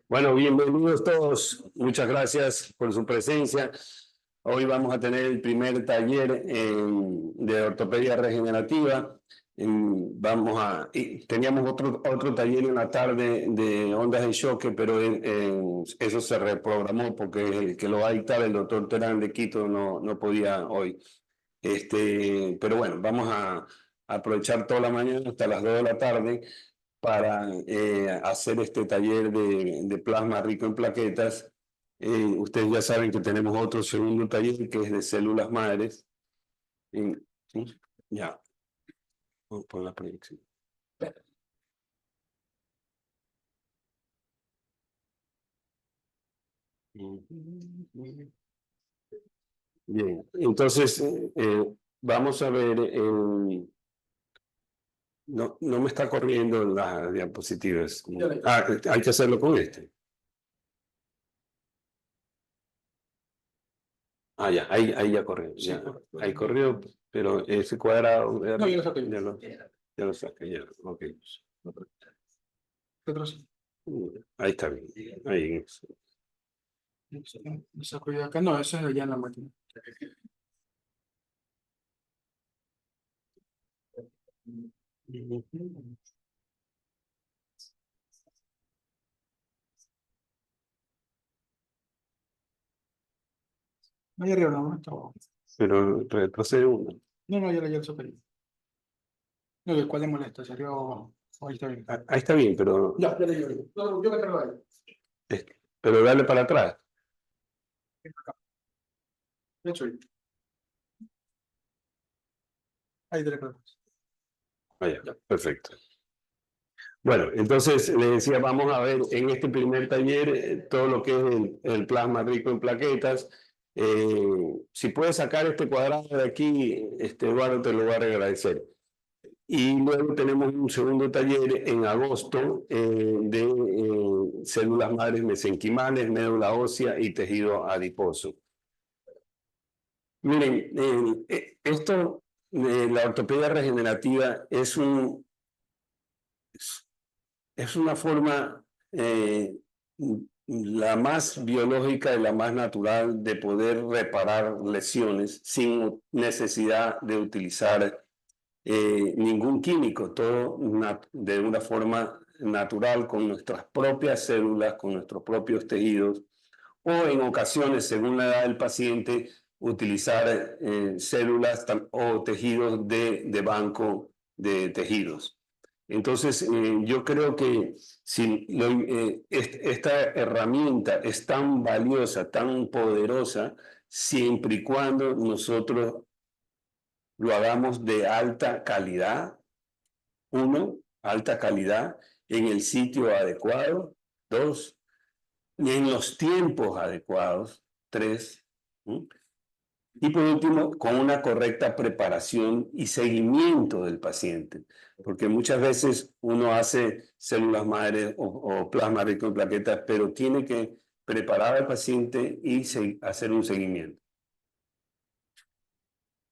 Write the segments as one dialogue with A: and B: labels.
A: Bueno, bienvenidos todos. Muchas gracias por su presencia. Hoy vamos a tener el primer taller de ortopedia regenerativa. Teníamos otro taller en la tarde de ondas de choque, pero eso se reprogramó porque el que lo va a dictar, el doctor Terán de Quito, no podía hoy. Pero bueno, vamos a aprovechar toda la mañana hasta las 2 de la tarde para hacer este taller de plasma rico en plaquetas. Ustedes ya saben que tenemos otro segundo taller que es de células madres. ¿Sí? Ya. Vamos por la proyección. Bien, entonces vamos a ver. No me está corriendo las diapositivas. Hay que hacerlo con este. Ya, ahí ya corrió. Ya, ahí corrió, pero ese cuadrado.
B: No, yo lo saqué.
A: Ya lo saqué, ya. Ok.
B: Otros.
A: Ahí está bien. Ahí.
B: Lo saco yo acá. No, eso es allá en la máquina. Ahí arriba, no, está abajo.
A: Pero retrocede uno.
B: No, ya lo saqué. No, el cual le molesta, se arriba o abajo. Ahí está bien.
A: Ahí está bien, pero.
B: Ya, yo me cargo ahí.
A: Pero dale para atrás.
B: De hecho, ahí te le cargo.
A: Ya, perfecto. Bueno, entonces le decía, vamos a ver en este primer taller todo lo que es el plasma rico en plaquetas. Si puedes sacar este cuadrado de aquí, Eduardo, te lo voy a agradecer. Y luego tenemos un segundo taller en agosto de células madres mesenquimales, médula ósea y tejido adiposo. Miren, esto de la ortopedia regenerativa es una forma la más biológica y la más natural de poder reparar lesiones sin necesidad de utilizar ningún químico, todo de una forma natural con nuestras propias células, con nuestros propios tejidos, o en ocasiones, según la edad del paciente, utilizar células o tejidos de banco de tejidos. Entonces, yo creo que si esta herramienta es tan valiosa, tan poderosa, siempre y cuando nosotros lo hagamos de alta calidad. Uno, alta calidad en el sitio adecuado. Dos, en los tiempos adecuados. Tres, y por último, con una correcta preparación y seguimiento del paciente, porque muchas veces uno hace células madres o plasma rico en plaquetas, pero tiene que preparar al paciente y hacer un seguimiento.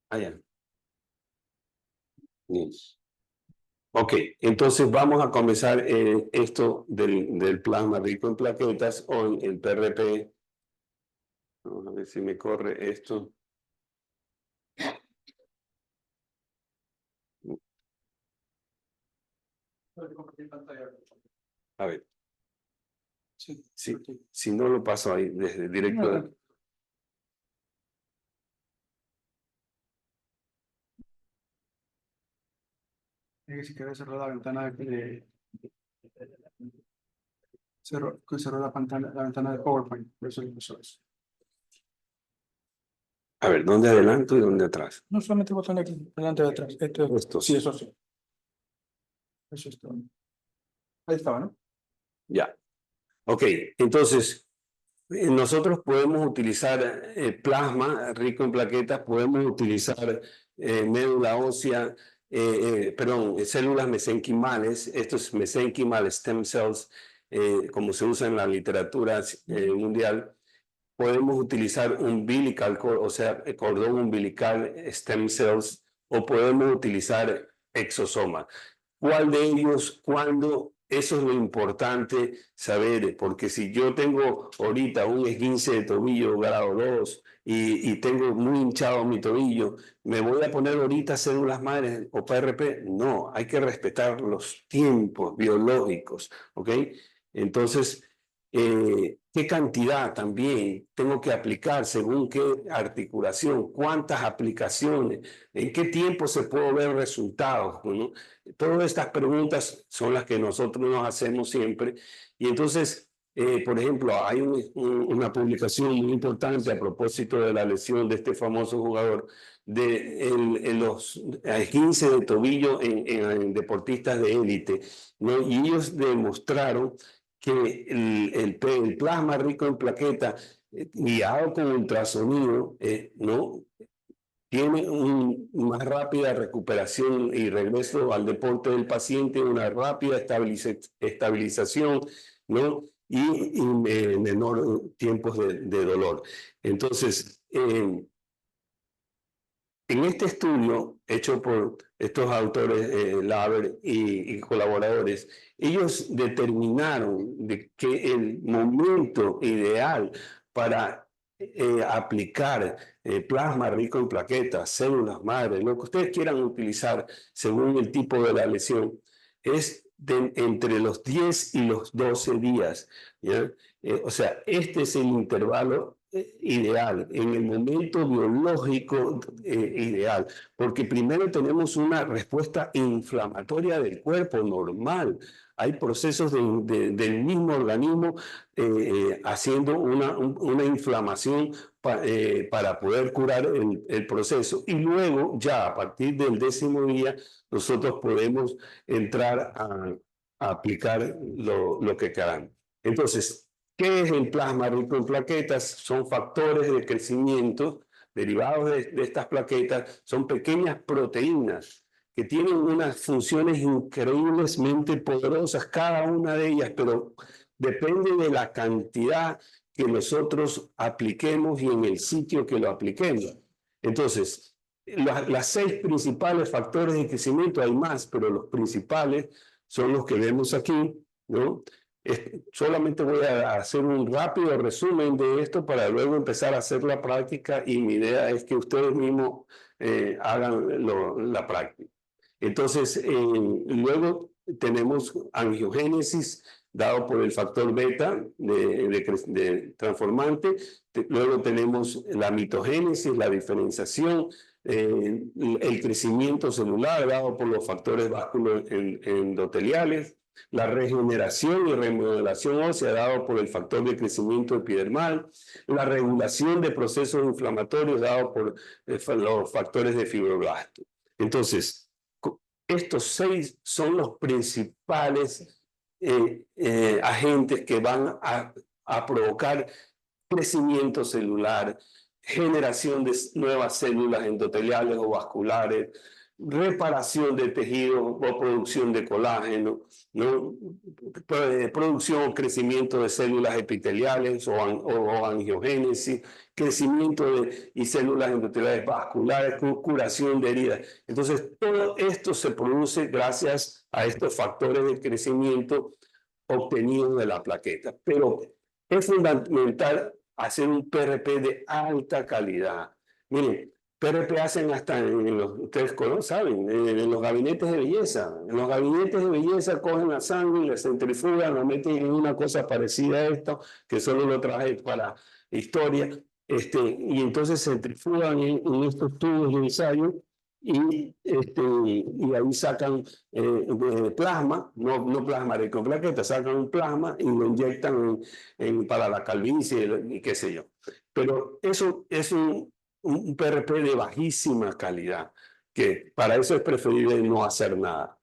A: Allá. Bien. Ok, entonces vamos a comenzar esto del plasma rico en plaquetas o el PRP. Vamos a ver si me corre esto. A ver. Sí, si no lo paso ahí desde directo.
B: Si quieres cerrar la ventana cerró la ventana de PowerPoint, por eso es.
A: A ver, ¿dónde adelanto y dónde atrás?
B: No solamente el botón de aquí, delante de atrás.
A: Esto
B: sí, eso sí. Eso es todo. Ahí estaba, ¿no?
A: Ya. Ok, entonces, nosotros podemos utilizar plasma rico en plaquetas, podemos utilizar médula ósea, células mesenquimales, estos mesenquimal stem cells, como se usa en la literatura mundial, podemos utilizar umbilical cord, o sea, cordón umbilical, stem cells, o podemos utilizar exosoma. ¿Cuál de ellos, cuándo? Eso es lo importante saber, porque si yo tengo ahorita un esguince de tobillo grado 2 y tengo muy hinchado mi tobillo, ¿me voy a poner ahorita células madres o PRP? No, hay que respetar los tiempos biológicos, ¿ok? Entonces, ¿qué cantidad también tengo que aplicar según qué articulación? ¿Cuántas aplicaciones? ¿En qué tiempo se puede ver resultados? ¿No? Todas estas preguntas son las que nosotros nos hacemos siempre. Y entonces, por ejemplo, hay una publicación muy importante a propósito de la lesión de este famoso jugador de los esguinces de tobillo en deportistas de élite, ¿no? Y ellos demostraron que el plasma rico en plaqueta, guiado con ultrasonido, ¿no? Tiene una rápida recuperación y regreso al deporte del paciente, una rápida estabilización, ¿no? Y menor tiempos de dolor. Entonces, en este estudio hecho por estos autores, Laver y colaboradores, ellos determinaron de que el momento ideal para aplicar plasma rico en plaquetas, células madre, lo que ustedes quieran utilizar según el tipo de la lesión, es entre los 10 y los 12 días. ¿Ya? O sea, este es el intervalo ideal, en el momento biológico ideal, porque primero tenemos una respuesta inflamatoria del cuerpo normal. Hay procesos del mismo organismo haciendo una inflamación para poder curar el proceso. Y luego, ya a partir del 10º día, nosotros podemos entrar a aplicar lo que queramos. Entonces, ¿qué es el plasma rico en plaquetas? Son factores de crecimiento derivados de estas plaquetas, son pequeñas proteínas que tienen unas funciones increíblemente poderosas, cada una de ellas, pero depende de la cantidad que nosotros apliquemos y en el sitio que lo apliquemos. Entonces, las 6 principales factores de crecimiento, hay más, pero los principales son los que vemos aquí, ¿no? Solamente voy a hacer un rápido resumen de esto para luego empezar a hacer la práctica, y mi idea es que ustedes mismos hagan la práctica. Entonces, luego tenemos angiogénesis dado por el factor beta de transformante. Luego tenemos la mitogénesis, la diferenciación, el crecimiento celular dado por los factores vasculoendoteliales, la regeneración y remodelación ósea dado por el factor de crecimiento epidermal, la regulación de procesos inflamatorios dado por los factores de fibroblasto. Entonces, estos 6 son los principales agentes que van a provocar crecimiento celular, generación de nuevas células endoteliales o vasculares, reparación de tejidos o producción de colágeno, ¿no? Producción o crecimiento de células epiteliales o angiogénesis, crecimiento y células endoteliales vasculares, curación de heridas. Entonces, todo esto se produce gracias a estos factores de crecimiento obtenidos de la plaqueta. Pero es fundamental hacer un PRP de alta calidad. Miren, PRP hacen hasta ustedes saben, en los gabinetes de belleza. En los gabinetes de belleza cogen la sangre y la centrifugan, la meten en una cosa parecida a esto, que solo lo traje para historia, y entonces centrifugan en estos tubos de ensayo y ahí sacan plasma, no plasma rico en plaquetas, sacan un plasma y lo inyectan para la calvicie y qué sé yo. Pero eso es un PRP de bajísima calidad, que para eso es preferible no hacer nada.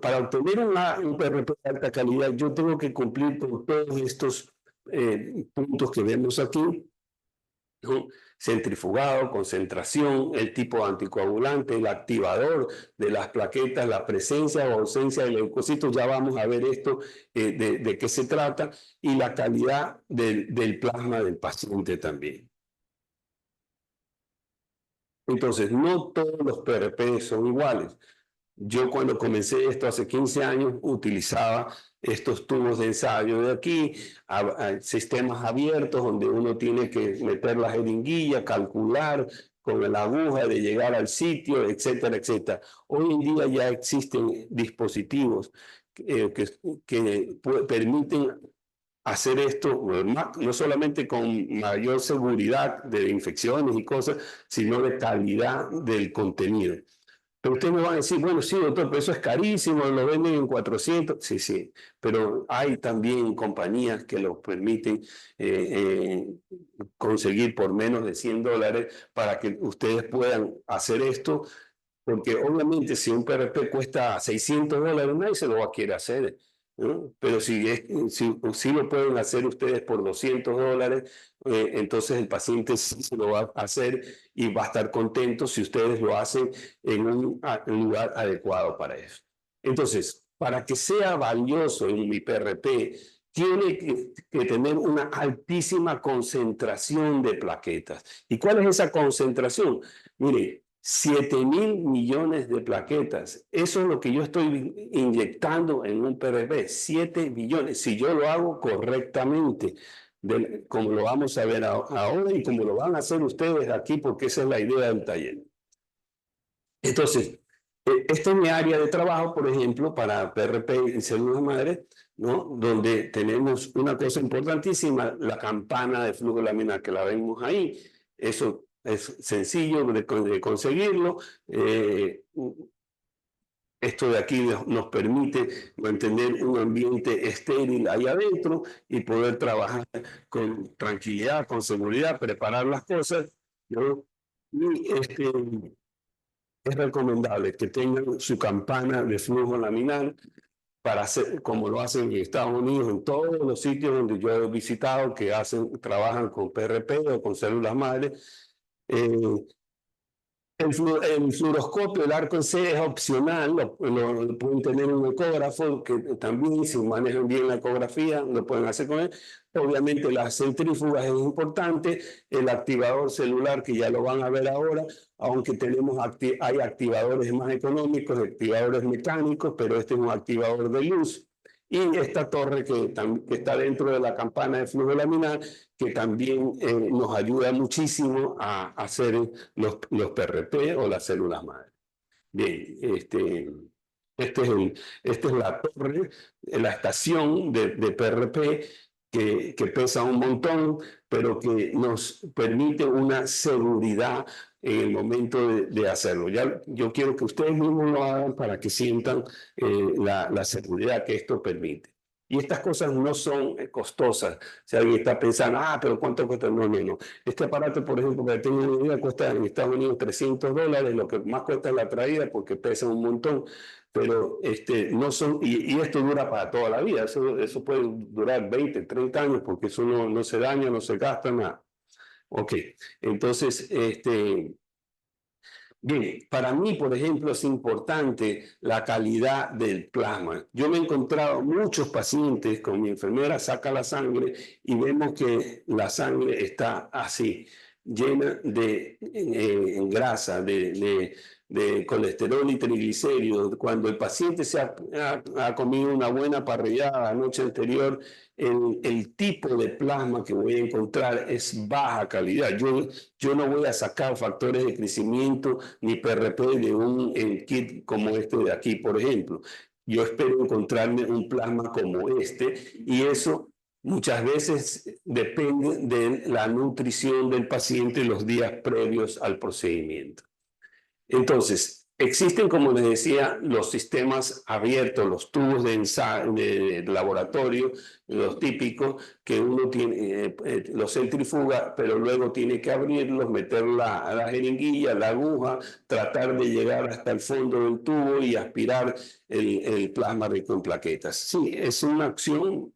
A: Para obtener un PRP de alta calidad, yo tengo que cumplir con todos estos puntos que vemos aquí. ¿no? Centrifugado, concentración, el tipo anticoagulante, el activador de las plaquetas, la presencia o ausencia de leucocitos, ya vamos a ver esto, de qué se trata, y la calidad del plasma del paciente también. Entonces, no todos los PRP son iguales. Yo cuando comencé esto hace 15 años utilizaba estos tubos de ensayo de aquí, sistemas abiertos donde uno tiene que meter la jeringuilla, calcular con la aguja de llegar al sitio, etcétera, etcétera. Hoy en día ya existen dispositivos que permiten hacer esto, no solamente con mayor seguridad de infecciones y cosas, sino de calidad del contenido. Pero ustedes me van a decir, bueno, sí, doctor, pero eso es carísimo, lo venden en 400. Sí, sí, pero hay también compañías que lo permiten conseguir por menos de $100 para que ustedes puedan hacer esto, porque obviamente si un PRP cuesta $600, nadie se lo va a querer hacer, ¿no? Pero si lo pueden hacer ustedes por $200, entonces el paciente sí se lo va a hacer y va a estar contento si ustedes lo hacen en un lugar adecuado para eso. Entonces, para que sea valioso en mi PRP, tiene que tener una altísima concentración de plaquetas. ¿Y cuál es esa concentración? Mire, 7.000 millones de plaquetas. Eso es lo que yo estoy inyectando en un PRP, 7 billones, si yo lo hago correctamente, como lo vamos a ver ahora y como lo van a hacer ustedes aquí, porque esa es la idea del taller. Entonces, esta es mi área de trabajo, por ejemplo, para PRP en células madre, ¿no? Donde tenemos una cosa importantísima, la campana de flujo laminar, que la vemos ahí. Eso es sencillo de conseguirlo. Esto de aquí nos permite mantener un ambiente estéril ahí adentro y poder trabajar con tranquilidad, con seguridad, preparar las cosas, ¿no? Y es recomendable que tengan su campana de flujo laminar para hacer, como lo hacen en Estados Unidos, en todos los sitios donde yo he visitado, que trabajan con PRP o con células madres. El fluoroscopio, el arco en C es opcional, lo pueden tener un ecógrafo, que también si manejan bien la ecografía, lo pueden hacer con él. Obviamente las centrífugas es importante, el activador celular, que ya lo van a ver ahora, aunque hay activadores más económicos, activadores mecánicos, pero este es un activador de luz. Y esta torre que está dentro de la campana de flujo laminar, que también nos ayuda muchísimo a hacer los PRP o las células madre. Bien, esta es la torre, la estación de PRP que pesa un montón, pero que nos permite una seguridad en el momento de hacerlo. Yo quiero que ustedes mismos lo hagan para que sientan la seguridad que esto permite. Y estas cosas no son costosas. Si alguien está pensando, pero ¿cuánto cuesta? No, no, no. Este aparato, por ejemplo, para que tengan una idea, cuesta en Estados Unidos $300, lo que más cuesta es la traída porque pesa un montón, pero no son, y esto dura para toda la vida, eso puede durar 20, 30 años porque eso no se daña, no se gasta nada. Ok, entonces, bien, para mí, por ejemplo, es importante la calidad del plasma. Yo me he encontrado muchos pacientes con mi enfermera, saca la sangre y vemos que la sangre está así, llena de grasa, de colesterol y triglicéridos. Cuando el paciente ha comido una buena parrillada la noche anterior, el tipo de plasma que voy a encontrar es baja calidad. Yo no voy a sacar factores de crecimiento ni PRP de un kit como este de aquí, por ejemplo. Yo espero encontrarme un plasma como este y eso muchas veces depende de la nutrición del paciente los días previos al procedimiento. Entonces, existen, como les decía, los sistemas abiertos, los tubos de ensayo, de laboratorio, los típicos, que uno tiene, los centrifuga, pero luego tiene que abrirlos, meter la jeringuilla, la aguja, tratar de llegar hasta el fondo del tubo y aspirar el plasma rico en plaquetas. Sí, es una acción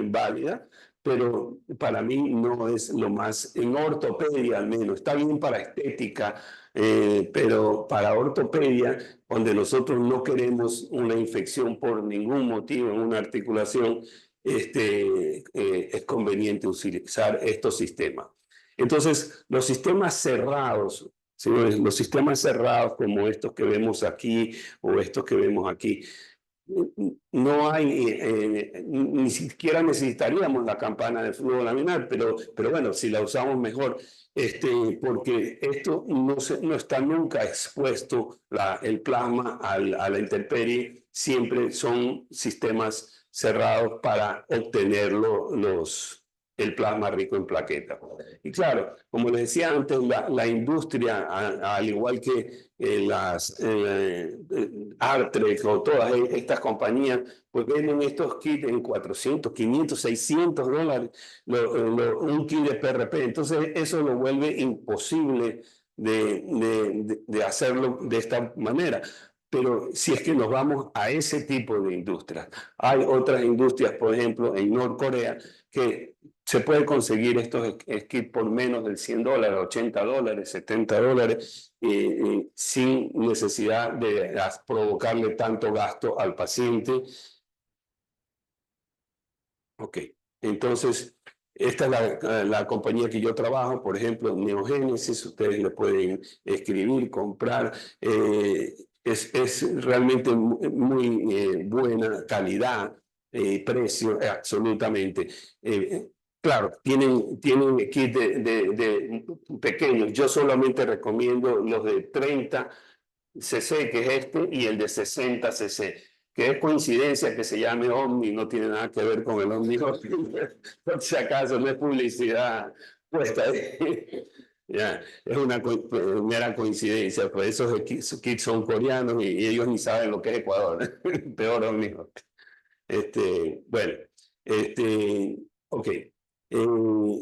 A: válida, pero para mí no es lo más, en ortopedia al menos, está bien para estética, pero para ortopedia, donde nosotros no queremos una infección por ningún motivo en una articulación, es conveniente utilizar estos sistemas. Entonces, los sistemas cerrados, señores, los sistemas cerrados como estos que vemos aquí o estos que vemos aquí, no hay, ni siquiera necesitaríamos la campana de flujo laminar, pero bueno, si la usamos mejor, porque esto no está nunca expuesto el plasma a la intemperie, siempre son sistemas cerrados para obtener el plasma rico en plaquetas. Y claro, como les decía antes, la industria, al igual que las Artrex o todas estas compañías, pues venden estos kits en 400, 500, 600 dólares, un kit de PRP. Entonces eso lo vuelve imposible de hacerlo de esta manera. Pero si es que nos vamos a ese tipo de industrias, hay otras industrias, por ejemplo, en Norcorea, que se puede conseguir estos kits por menos de 100 dólares, 80 dólares, 70 dólares, sin necesidad de provocarle tanto gasto al paciente. Ok, entonces, esta es la compañía que yo trabajo, por ejemplo, Neogénesis, ustedes lo pueden escribir, comprar. Es realmente muy buena calidad, precio, absolutamente. Claro, tienen kit de pequeños. Yo solamente recomiendo los de 30 cc, que es este, y el de 60 cc, que es coincidencia que se llame Omni, no tiene nada que ver con el Omni. Por si acaso, no es publicidad puesta. Ya, es una mera coincidencia, pues esos kits son coreanos y ellos ni saben lo que es Ecuador. Peor Omni. Bueno, ok.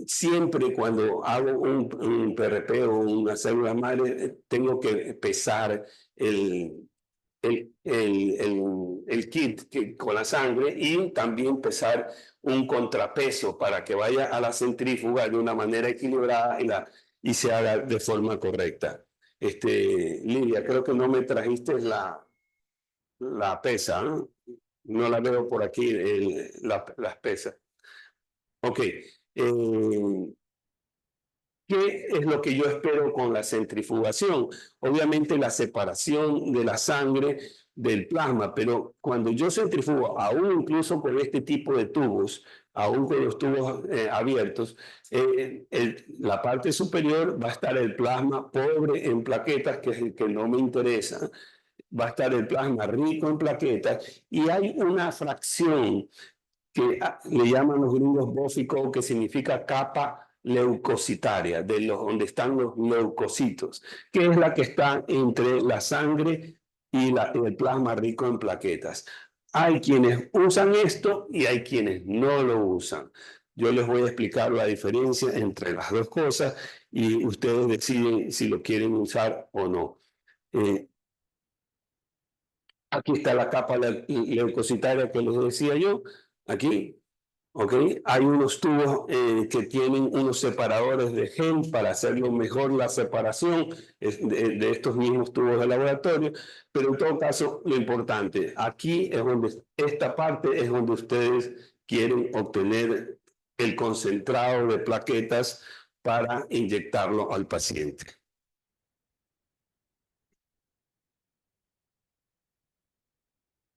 A: Siempre cuando hago un PRP o una célula madre, tengo que pesar el kit con la sangre y también pesar un contrapeso para que vaya a la centrífuga de una manera equilibrada y se haga de forma correcta. Lidia, creo que no me trajiste la pesa, ¿no? No la veo por aquí, las pesas. Ok. ¿Qué es lo que yo espero con la centrifugación? Obviamente la separación de la sangre del plasma, pero cuando yo centrifugo, aún incluso con este tipo de tubos, aún con los tubos abiertos, la parte superior va a estar el plasma pobre en plaquetas, que es el que no me interesa, va a estar el plasma rico en plaquetas, y hay una fracción que le llaman los gringos bófico, que significa capa leucocitaria, donde están los leucocitos, que es la que está entre la sangre y el plasma rico en plaquetas. Hay quienes usan esto y hay quienes no lo usan. Yo les voy a explicar la diferencia entre las dos cosas y ustedes deciden si lo quieren usar o no. Aquí está la capa leucocitaria que les decía yo. Aquí, ¿ok? Hay unos tubos que tienen unos separadores de gel para hacerlo mejor la separación de estos mismos tubos de laboratorio, pero en todo caso, lo importante, aquí es donde, esta parte es donde ustedes quieren obtener el concentrado de plaquetas para inyectarlo al paciente.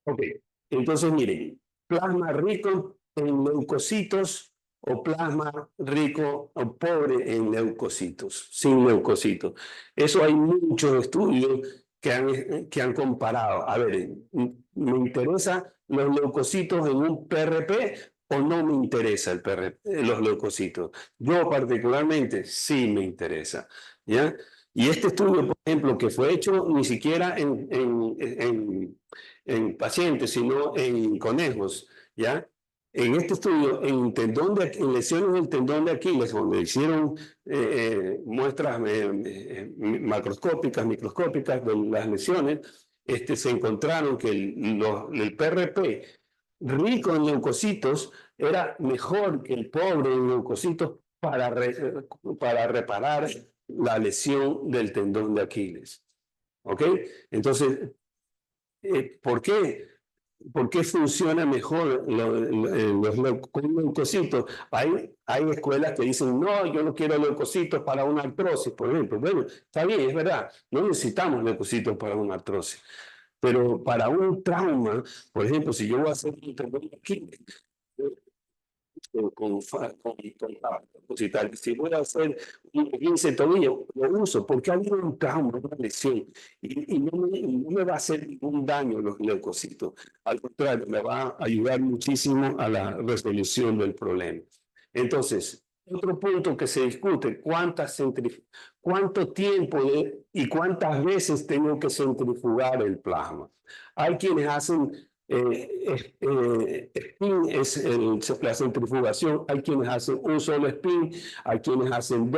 A: Ok, entonces miren, plasma rico en leucocitos o plasma rico o pobre en leucocitos, sin leucocitos. Eso hay muchos estudios que han comparado. A ver, ¿me interesa los leucocitos en un PRP o no me interesa los leucocitos? Yo particularmente sí me interesa, ¿ya? Y este estudio, por ejemplo, que fue hecho ni siquiera en pacientes, sino en conejos, ¿ya? En este estudio, en lesiones del tendón de Aquiles, donde hicieron muestras macroscópicas, microscópicas de las lesiones, se encontraron que el PRP rico en leucocitos era mejor que el pobre en leucocitos para reparar la lesión del tendón de Aquiles. ¿Ok? Entonces, ¿por qué? ¿Por qué funciona mejor los leucocitos? Hay escuelas que dicen, no, yo no quiero leucocitos para una artrosis, por ejemplo. Bueno, está bien, es verdad, no necesitamos leucocitos para una artrosis. Pero para un trauma, por ejemplo, si yo voy a hacer un tendón de Aquiles, si voy a hacer un 15 tobillo, lo uso porque ha habido un trauma, una lesión, y no me va a hacer ningún daño los leucocitos. Al contrario, me va a ayudar muchísimo a la resolución del problema. Entonces, otro punto que se discute, cuánto tiempo y cuántas veces tengo que centrifugar el plasma. Hay quienes hacen spin es la centrifugación. Hay quienes hacen un solo spin, hay quienes hacen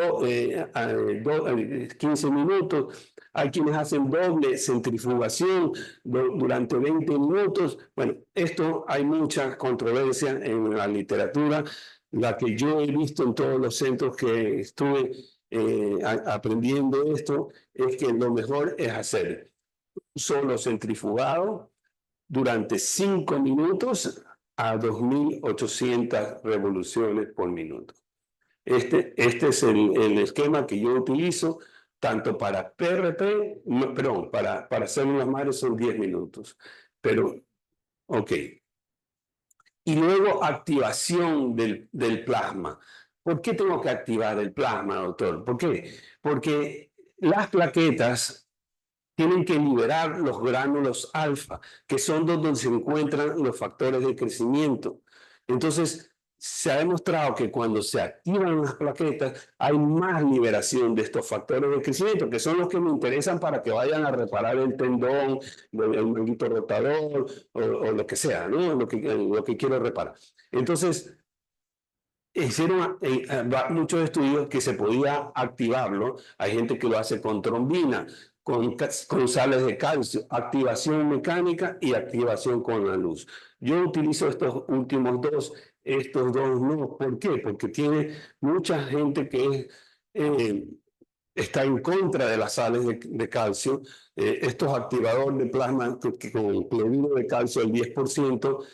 A: 15 minutos, hay quienes hacen doble centrifugación durante 20 minutos. Bueno, esto hay mucha controversia en la literatura. La que yo he visto en todos los centros que estuve aprendiendo esto es que lo mejor es hacer solo centrifugado durante 5 minutos a 2.800 revoluciones por minuto. Este es el esquema que yo utilizo tanto para PRP, perdón, para células madres son 10 minutos. Pero, ok. Y luego activación del plasma. ¿Por qué tengo que activar el plasma, doctor? ¿Por qué? Porque las plaquetas tienen que liberar los gránulos alfa, que son donde se encuentran los factores de crecimiento. Entonces, se ha demostrado que cuando se activan las plaquetas, hay más liberación de estos factores de crecimiento, que son los que me interesan para que vayan a reparar el tendón, el manguito rotador, o lo que sea, ¿no? Lo que quiero reparar. Entonces, hicieron muchos estudios que se podía activarlo. Hay gente que lo hace con trombina, con sales de calcio, activación mecánica y activación con la luz. Yo utilizo estos últimos dos, estos dos no. ¿Por qué? Porque tiene mucha gente que está en contra de las sales de calcio. Estos activadores de plasma con cloruro de calcio al 10%.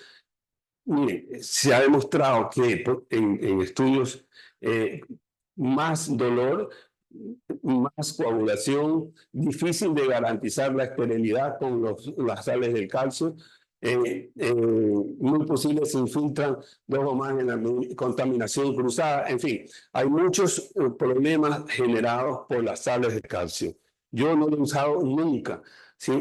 A: Mire, se ha demostrado que en estudios más dolor, más coagulación, difícil de garantizar la esterilidad con las sales del calcio, muy posible se infiltran dos o más en la contaminación cruzada. En fin, hay muchos problemas generados por las sales de calcio. Yo no lo he usado nunca, ¿sí?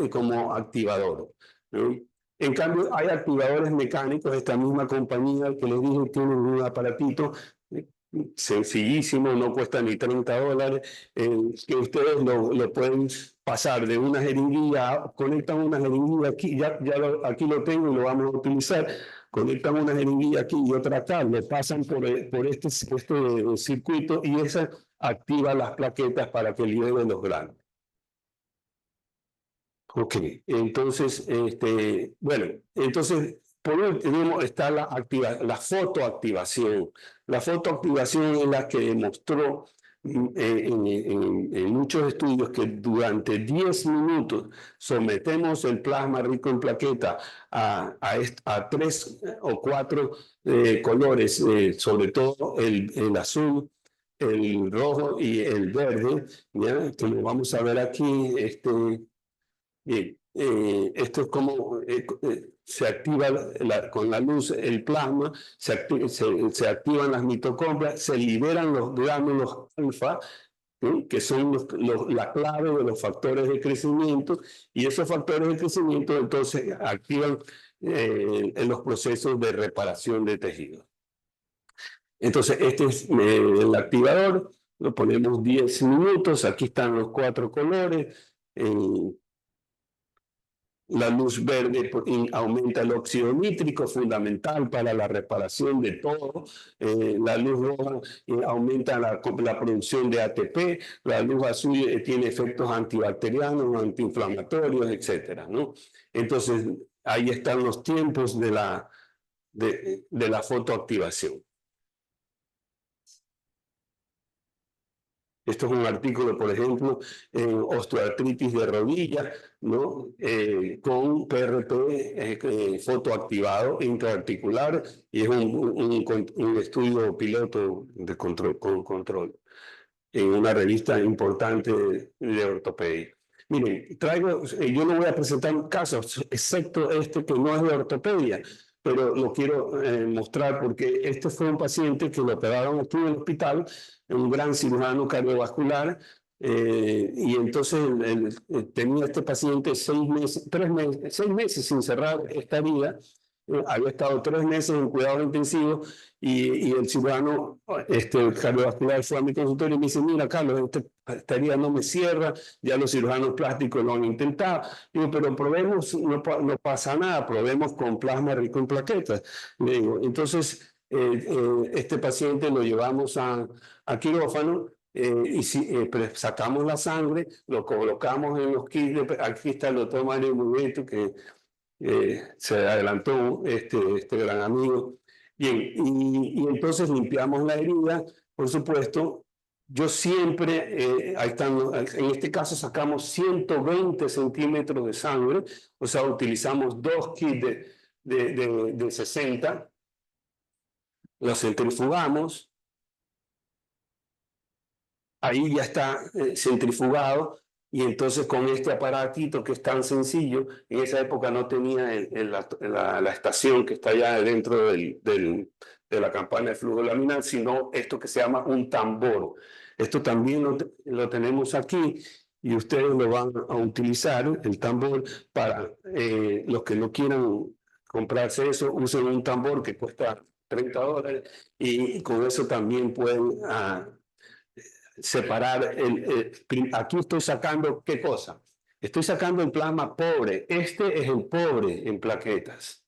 A: Como activador, ¿no? En cambio, hay activadores mecánicos. Esta misma compañía que les dije tiene un aparatito sencillísimo, no cuesta ni $30, que ustedes lo pueden pasar de una jeringuilla, conectan una jeringuilla aquí, aquí lo tengo y lo vamos a utilizar, conectan una jeringuilla aquí y otra acá, lo pasan por este circuito y esa activa las plaquetas para que liberen los granos. Ok, entonces, bueno, entonces, por último está la fotoactivación. La fotoactivación es la que demostró en muchos estudios que durante 10 minutos sometemos el plasma rico en plaqueta a 3 o 4 colores, sobre todo el azul, el rojo y el verde, ¿ya? Como vamos a ver aquí, bien, esto es como se activa con la luz el plasma, se activan las mitocondrias, se liberan los gránulos alfa, ¿sí? Que son la clave de los factores de crecimiento, y esos factores de crecimiento entonces activan en los procesos de reparación de tejidos. Entonces, este es el activador, lo ponemos 10 minutos, aquí están los 4 colores. La luz verde aumenta el óxido nítrico, fundamental para la reparación de todo. La luz roja aumenta la producción de ATP. La luz azul tiene efectos antibacterianos, antiinflamatorios, etc., ¿no? Entonces, ahí están los tiempos de la fotoactivación. Esto es un artículo, por ejemplo, en osteoartritis de rodilla, ¿no? Con PRP fotoactivado intraarticular, y es un estudio piloto de control, con control en una revista importante de ortopedia. Miren, yo no voy a presentar casos, excepto este que no es de ortopedia, pero lo quiero mostrar porque este fue un paciente que lo operaron aquí en el hospital, un gran cirujano cardiovascular, y entonces tenía este paciente 6 meses sin cerrar esta herida, había estado 3 meses en cuidados intensivos y el cirujano cardiovascular fue a mi consultorio y me dice, mira Carlos, esta herida no me cierra, ya los cirujanos plásticos lo han intentado. Digo, pero probemos, no pasa nada, probemos con plasma rico en plaquetas. Le digo, entonces este paciente lo llevamos a quirófano. Sacamos la sangre, lo colocamos en los kits, aquí está el doctor Mario Mugueto, que se adelantó este gran amigo. Bien, y entonces limpiamos la herida, por supuesto. Yo siempre, ahí están, en este caso sacamos 120 centímetros de sangre, o sea, utilizamos 2 kits de 60, los centrifugamos, ahí ya está centrifugado, y entonces con este aparatito que es tan sencillo, en esa época no tenía la estación que está allá dentro de la campana de flujo laminar, sino esto que se llama un tambor. Esto también lo tenemos aquí y ustedes lo van a utilizar, el tambor, para los que no quieran comprarse eso, usen un tambor que cuesta $30 y con eso también pueden separar. Aquí estoy sacando, ¿qué cosa? Estoy sacando el plasma pobre. Este es el pobre en plaquetas.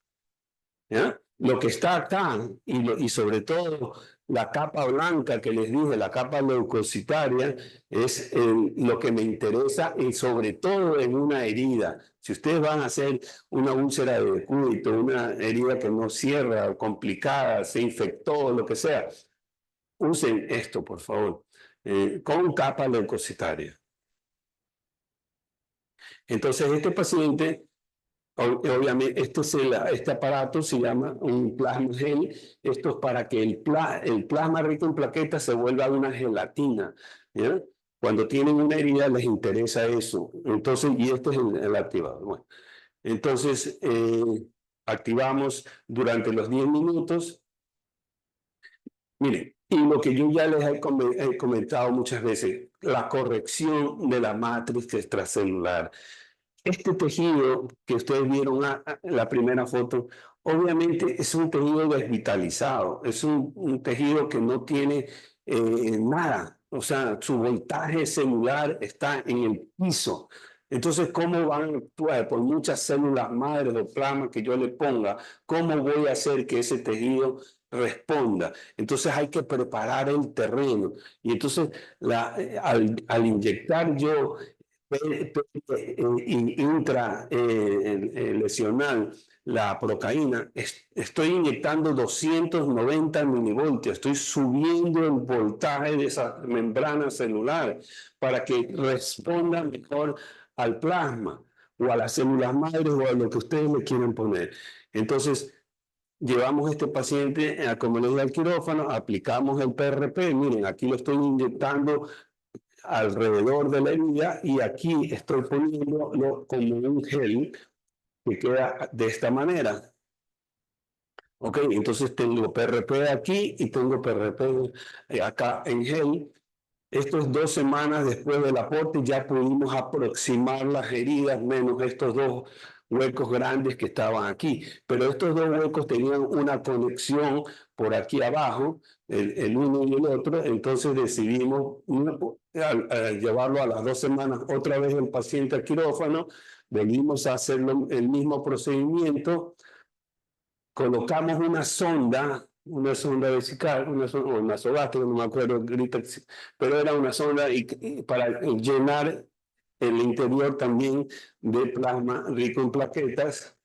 A: ¿Ya? Lo que está acá, y sobre todo la capa blanca que les dije, la capa leucocitaria, es lo que me interesa, y sobre todo en una herida. Si ustedes van a hacer una úlcera de decúbito, una herida que no cierra, complicada, se infectó, lo que sea, usen esto, por favor. Con capa leucocitaria. Entonces, este paciente, obviamente, este aparato se llama un plasma gel. Esto es para que el plasma rico en plaquetas se vuelva una gelatina. ¿Ya? Cuando tienen una herida les interesa eso. Entonces, y este es el activador. Bueno, entonces, activamos durante los 10 minutos. Miren, y lo que yo ya les he comentado muchas veces, la corrección de la matriz extracelular. Este tejido que ustedes vieron en la primera foto, obviamente es un tejido desvitalizado, es un tejido que no tiene nada, o sea, su voltaje celular está en el piso. Entonces, ¿cómo van a actuar? Por muchas células madres o plasma que yo le ponga, ¿cómo voy a hacer que ese tejido responda? Entonces hay que preparar el terreno. Y entonces, al inyectar yo intralesional la procaína, estoy inyectando 290 milivoltios, estoy subiendo el voltaje de esa membrana celular para que responda mejor al plasma o a las células madres o a lo que ustedes le quieren poner. Entonces, llevamos este paciente a como les al quirófano, aplicamos el PRP, miren, aquí lo estoy inyectando alrededor de la herida y aquí estoy poniéndolo como un gel que queda de esta manera. Ok, entonces tengo PRP aquí y tengo PRP acá en gel. Esto es 2 semanas después del aporte, ya pudimos aproximar las heridas, menos estos 2 huecos grandes que estaban aquí. Pero estos 2 huecos tenían una conexión por aquí abajo, el uno y el otro, entonces decidimos al llevarlo a las 2 semanas otra vez el paciente al quirófano, volvimos a hacer el mismo procedimiento, colocamos una sonda vesical, una nasogástrica, no me acuerdo ahorita, pero era una sonda para llenar el interior también de plasma rico en plaquetas.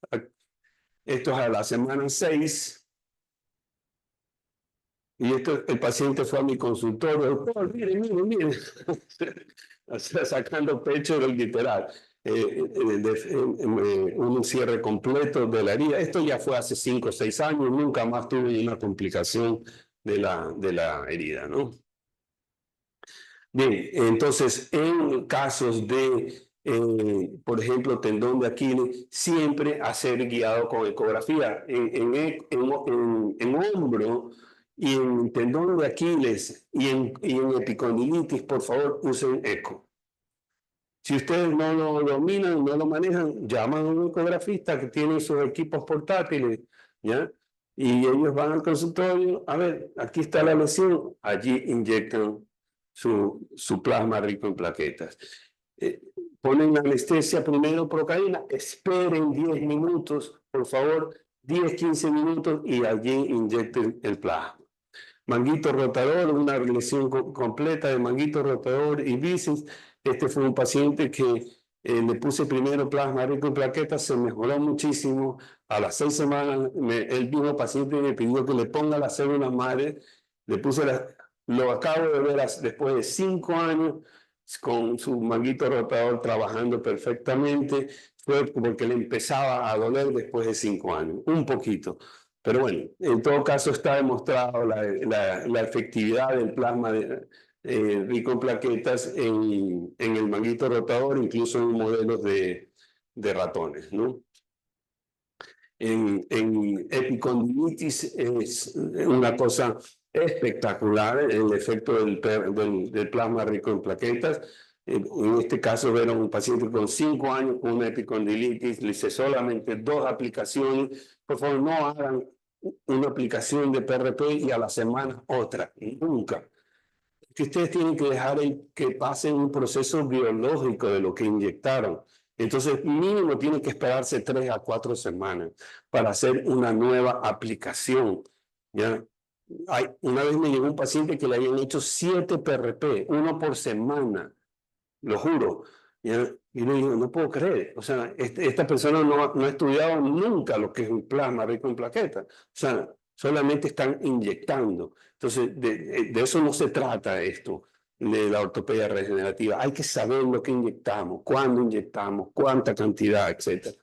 A: Esto es a la semana 6. Y el paciente fue a mi consultorio, doctor, mire, o sea, sacando pecho del literal, un cierre completo de la herida. Esto ya fue hace 5 o 6 años, nunca más tuve una complicación de la herida, ¿no? Bien, entonces, en casos de, por ejemplo, tendón de Aquiles, siempre hacer guiado con ecografía. En hombro y en tendón de Aquiles y en epicondilitis, por favor, usen eco. Si ustedes no lo dominan, no lo manejan, llaman a un ecografista que tiene sus equipos portátiles, ¿ya? Y ellos van al consultorio, a ver, aquí está la lesión, allí inyectan su plasma rico en plaquetas. Ponen anestesia primero procaína, esperen 10 minutos, por favor, 10, 15 minutos y allí inyecten el plasma. Manguito rotador, una lesión completa de manguito rotador y bíceps. Este fue un paciente que le puse primero plasma rico en plaquetas, se mejoró muchísimo. A las 6 semanas, el mismo paciente me pidió que le ponga las células madre. Le puse lo acabo de ver después de 5 años con su manguito rotador trabajando perfectamente. Fue porque le empezaba a doler después de 5 años, un poquito. Pero bueno, en todo caso está demostrado la efectividad del plasma rico en plaquetas en el manguito rotador, incluso en modelos de ratones, ¿no? En epicondilitis es una cosa espectacular el efecto del plasma rico en plaquetas. En este caso, vieron un paciente con 5 años con una epicondilitis, le hice solamente 2 aplicaciones. Por favor, no hagan una aplicación de PRP y a la semana otra, nunca. Que ustedes tienen que dejar que pase un proceso biológico de lo que inyectaron. Entonces, mínimo tiene que esperarse 3 a 4 semanas para hacer una nueva aplicación. ¿Ya? Una vez me llegó un paciente que le habían hecho 7 PRP, 1 por semana, lo juro. ¿Ya? Y le digo, no puedo creer, o sea, esta persona no ha estudiado nunca lo que es un plasma rico en plaquetas, o sea, solamente están inyectando. Entonces, de eso no se trata esto, de la ortopedia regenerativa. Hay que saber lo que inyectamos, cuándo inyectamos, cuánta cantidad, etc.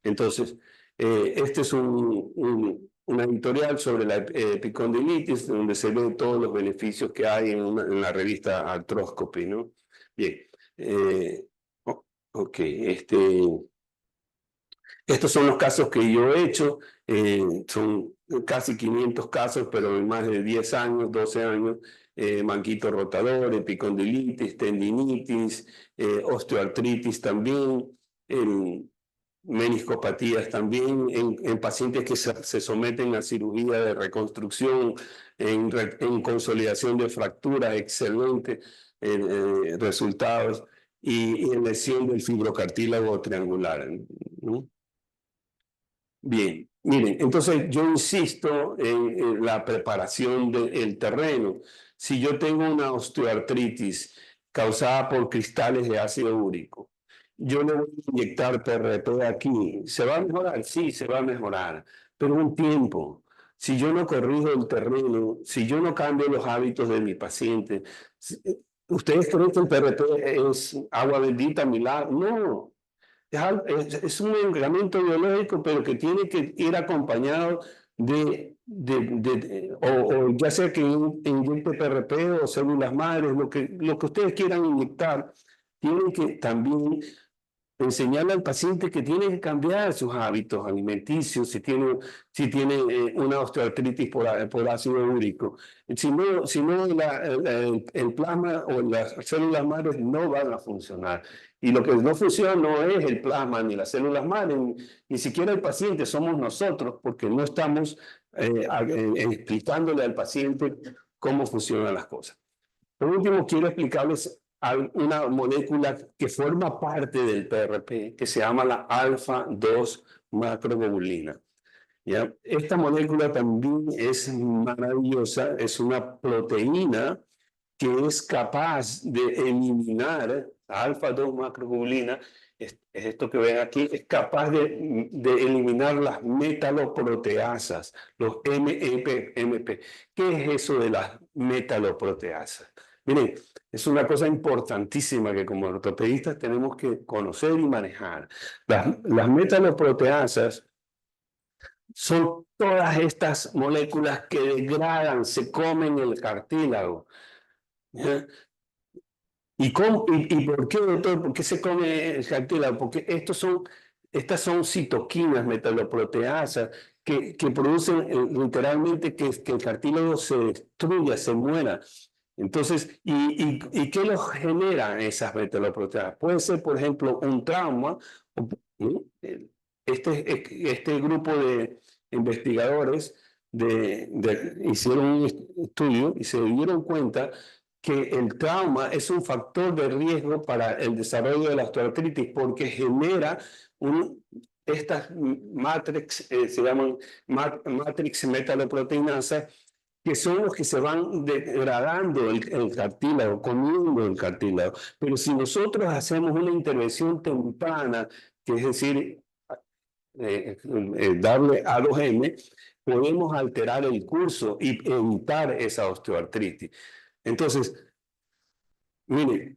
A: Entonces, este es una editorial sobre la epicondilitis, donde se ven todos los beneficios que hay en la revista Arthroscopy, ¿no? Bien. Ok, estos son los casos que yo he hecho, son casi 500 casos, pero en más de 10 años, 12 años, manguito rotador, epicondilitis, tendinitis, osteoartritis también, meniscopatías también, en pacientes que se someten a cirugía de reconstrucción, en consolidación de fracturas, excelentes resultados, y en lesión del fibrocartílago triangular, ¿no? Bien, miren, entonces yo insisto en la preparación del terreno. Si yo tengo una osteoartritis causada por cristales de ácido úrico, yo le voy a inyectar PRP aquí. ¿Se va a mejorar? Sí, se va a mejorar, pero un tiempo. Si yo no corrijo el terreno, si yo no cambio los hábitos de mi paciente, ¿ustedes creen que el PRP es agua bendita, milagro? No. Es un medicamento biológico, pero que tiene que ir acompañado o ya sea que inyecte PRP o células madres, lo que ustedes quieran inyectar, tienen que también enseñarle al paciente que tiene que cambiar sus hábitos alimenticios si tiene una osteoartritis por ácido úrico. Si no el plasma o las células madres no van a funcionar. Y lo que no funciona no es el plasma ni las células madres, ni siquiera el paciente, somos nosotros, porque no estamos explicándole al paciente cómo funcionan las cosas. Por último, quiero explicarles una molécula que forma parte del PRP, que se llama la alfa-2 macroglobulina. ¿Ya? Esta molécula también es maravillosa, es una proteína que es capaz de eliminar alfa-2 macroglobulina es esto que ven aquí, es capaz de eliminar las metaloproteasas, los MEP. ¿Qué es eso de las metaloproteasas? Miren, es una cosa importantísima que como ortopedistas tenemos que conocer y manejar. Las metaloproteasas son todas estas moléculas que degradan, se comen el cartílago. ¿Ya? ¿Y por qué, doctor? ¿Por qué se come el cartílago? Porque estas son citoquinas, metaloproteasas, que producen literalmente que el cartílago se destruya, se muera. Entonces, ¿y qué los genera esas metaloproteasas? Puede ser, por ejemplo, un trauma. ¿No? Este grupo de investigadores hicieron un estudio y se dieron cuenta que el trauma es un factor de riesgo para el desarrollo de la osteoartritis porque genera estas matrix, se llaman matrix metaloproteinasas, que son los que se van degradando el cartílago, comiendo el cartílago. Pero si nosotros hacemos una intervención temprana, que es decir, darle A2M, podemos alterar el curso y evitar esa osteoartritis. Entonces, mire,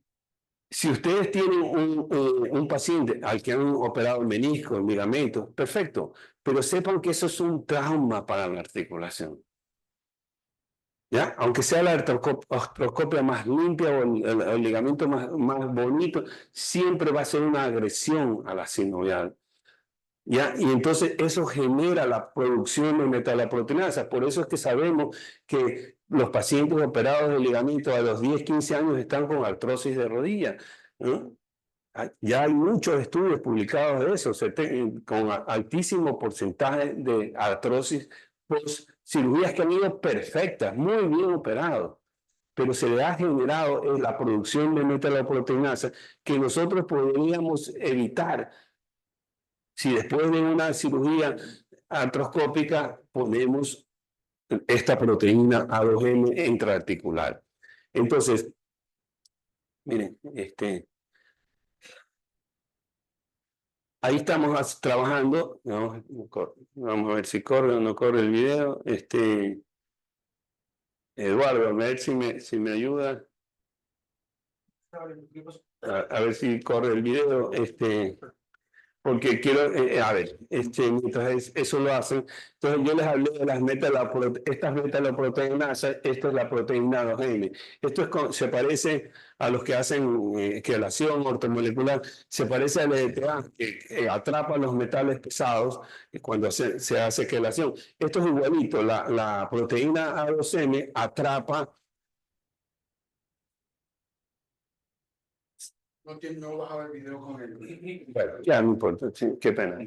A: si ustedes tienen un paciente al que han operado el menisco, el ligamento, perfecto, pero sepan que eso es un trauma para la articulación. ¿Ya? Aunque sea la artroscopia más limpia o el ligamento más bonito, siempre va a ser una agresión a la sinovial. ¿Ya? Y entonces eso genera la producción de metaloproteinasas. Por eso es que sabemos que los pacientes operados de ligamento a los 10, 15 años están con artrosis de rodilla, ¿no? Ya hay muchos estudios publicados de eso, con altísimo porcentaje de artrosis post cirugías que han ido perfectas, muy bien operados, pero se le ha generado la producción de metaloproteinasas que nosotros podríamos evitar si después de una cirugía artroscópica ponemos esta proteína A2M intraarticular. Entonces, miren, ahí estamos trabajando. Vamos a ver si corre o no corre el video. Eduardo, a ver si me ayuda. A ver si corre el video. Porque quiero, a ver, mientras eso lo hacen, entonces yo les hablé de estas metaloproteinasas, esto es la proteína 2M. Esto se parece a los que hacen quelación ortomolecular, se parece al EDTA, que atrapa los metales pesados cuando se hace quelación. Esto es igualito, la proteína A2M atrapa.
B: No bajaba el video con él.
A: Bueno, ya no importa, sí, qué pena.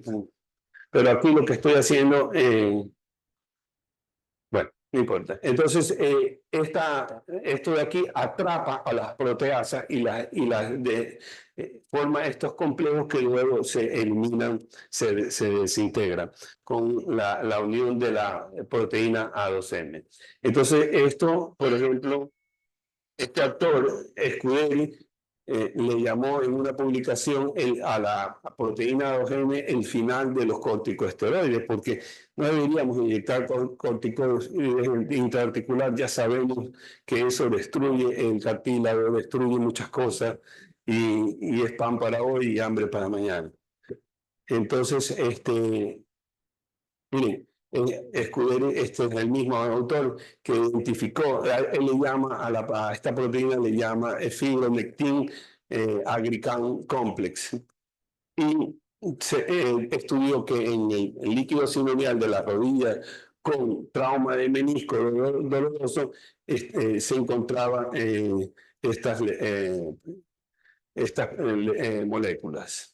A: Pero aquí lo que estoy haciendo, bueno, no importa. Entonces, esto de aquí atrapa a las proteasas y forma estos complejos que luego se eliminan, se desintegran con la unión de la proteína A2M. Entonces, esto, por ejemplo, este actor, Scuderi, le llamó en una publicación a la proteína 2M el final de los corticosteroides, porque no deberíamos inyectar corticoides intraarticular, ya sabemos que eso destruye el cartílago, destruye muchas cosas y es pan para hoy y hambre para mañana. Entonces, miren, Scuderi, este es el mismo autor que identificó, él le llama a esta proteína, le llama fibronectin aggregant complex. Y estudió que en el líquido sinovial de la rodilla con trauma de menisco doloroso se encontraban estas moléculas.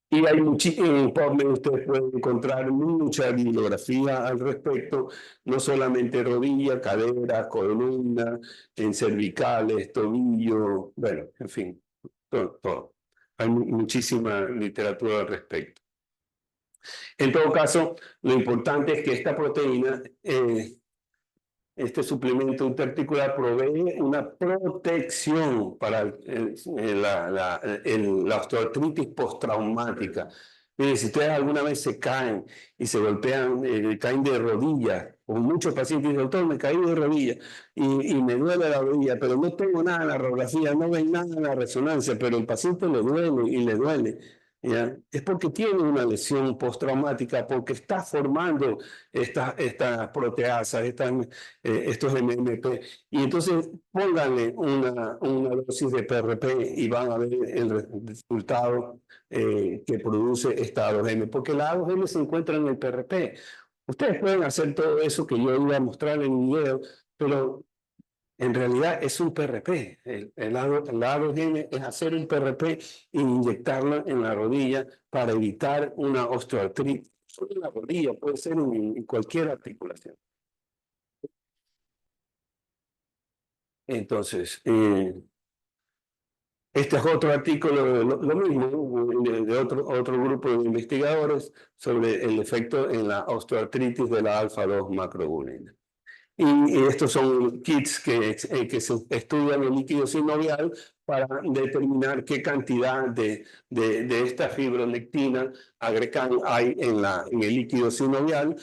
A: Y hay muchísimos informes, ustedes pueden encontrar mucha bibliografía al respecto, no solamente rodilla, cadera, columna, en cervicales, tobillo, bueno, en fin, todo. Hay muchísima literatura al respecto. En todo caso, lo importante es que esta proteína este suplemento interarticular provee una protección para la osteoartritis postraumática. Mire, si ustedes alguna vez se caen y se golpean, caen de rodillas, o muchos pacientes dicen, doctor, me caí de rodillas y me duele la rodilla, pero no tengo nada en la radiografía, no ven nada en la resonancia, pero el paciente le duele y le duele. ¿Ya? Es porque tiene una lesión postraumática, porque está formando estas proteasas, estos MMP. Y entonces pónganle una dosis de PRP y van a ver el resultado que produce esta A2M, porque la A2M se encuentra en el PRP. Ustedes pueden hacer todo eso que yo iba a mostrar en un video, pero en realidad es un PRP. La A2M es hacer un PRP e inyectarlo en la rodilla para evitar una osteoartritis. Solo en la rodilla, puede ser en cualquier articulación. Entonces, este es otro artículo, lo mismo, de otro grupo de investigadores sobre el efecto en la osteoartritis de la alfa-2 macroglobulina. Y estos son kits que se estudian el líquido sinovial para determinar qué cantidad de esta fibronectina agrecan hay en el líquido sinovial.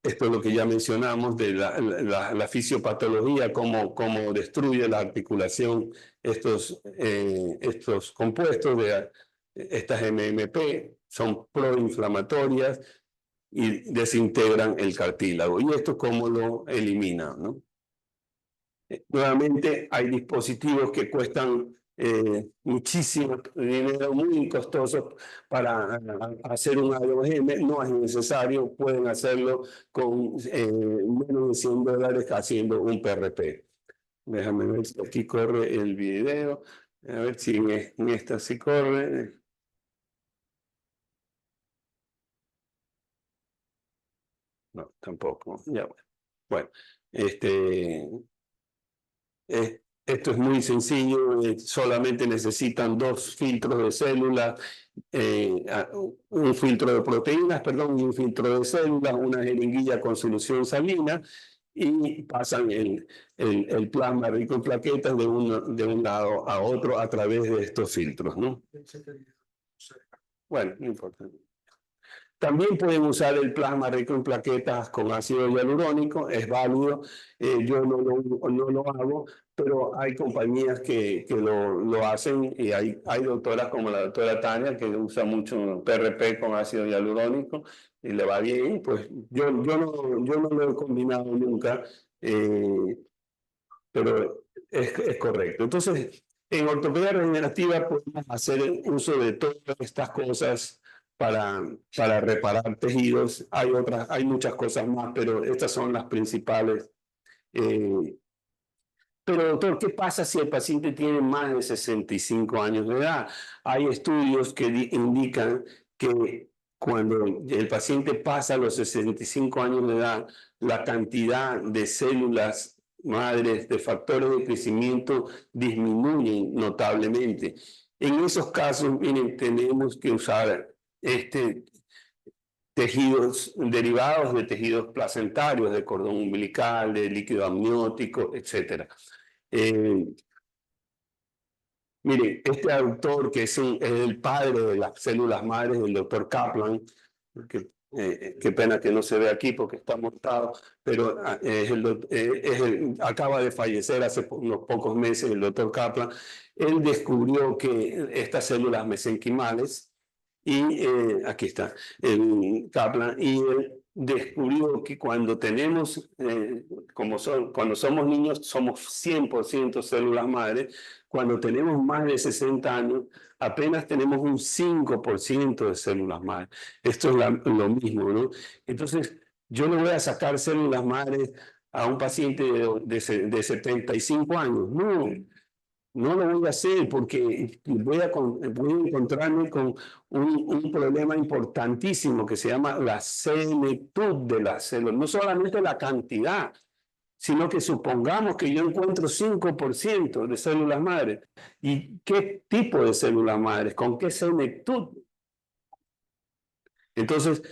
A: Esto es lo que ya mencionamos de la fisiopatología, cómo destruye la articulación estos compuestos de estas MMP, son proinflamatorias y desintegran el cartílago. ¿Y esto cómo lo eliminan, ¿no? Nuevamente, hay dispositivos que cuestan muchísimo dinero, muy costosos para hacer un ADOGM. No es necesario, pueden hacerlo con menos de $100 haciendo un PRP. Déjame ver si aquí corre el video, a ver si en esta sí corre. No, tampoco. Ya, bueno, esto es muy sencillo, solamente necesitan 2 filtros de células, un filtro de proteínas, perdón, y un filtro de células, una jeringuilla con solución salina, y pasan el plasma rico en plaquetas de un lado a otro a través de estos filtros, ¿no? Bueno, no importa. También pueden usar el plasma rico en plaquetas con ácido hialurónico, es válido. Yo no lo hago, pero hay compañías que lo hacen y hay doctoras como la doctora Tania que usa mucho PRP con ácido hialurónico y le va bien. Pues yo no lo he combinado nunca, pero es correcto. Entonces, en ortopedia regenerativa podemos hacer uso de todas estas cosas para reparar tejidos. Hay muchas cosas más, pero estas son las principales. Pero doctor, ¿qué pasa si el paciente tiene más de 65 años de edad? Hay estudios que indican que cuando el paciente pasa los 65 años de edad, la cantidad de células madres, de factores de crecimiento disminuyen notablemente. En esos casos, miren, tenemos que usar tejidos derivados de tejidos placentarios, de cordón umbilical, de líquido amniótico, etc. Mire, este autor que es el padre de las células madres, el doctor Kaplan, que, qué pena que no se ve aquí porque está montado, pero acaba de fallecer hace unos pocos meses el doctor Kaplan. Él descubrió que estas células mesenquimales, y aquí está, el Kaplan, y él descubrió que cuando tenemos, cuando somos niños, somos 100% células madres. Cuando tenemos más de 60 años, apenas tenemos un 5% de células madres. Esto es lo mismo, ¿no? Entonces, yo le voy a sacar células madres a un paciente de 75 años. No lo voy a hacer porque voy a encontrarme con un problema importantísimo que se llama la senectud de las células. No solamente la cantidad, sino que supongamos que yo encuentro 5% de células madres. ¿Y qué tipo de células madres? ¿Con qué senectud? Entonces,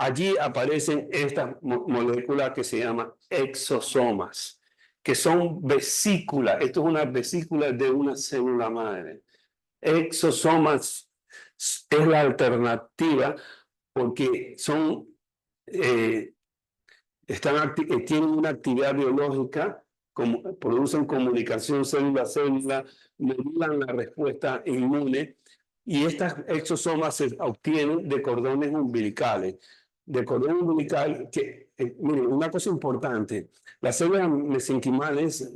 A: allí aparecen estas moléculas que se llaman exosomas, que son vesículas. Esto es una vesícula de una célula madre. Exosomas es la alternativa porque son, tienen una actividad biológica, producen comunicación célula a célula, modulan la respuesta inmune, y estas exosomas se obtienen de cordones umbilicales. De cordón umbilical, miren, una cosa importante, las células mesenquimales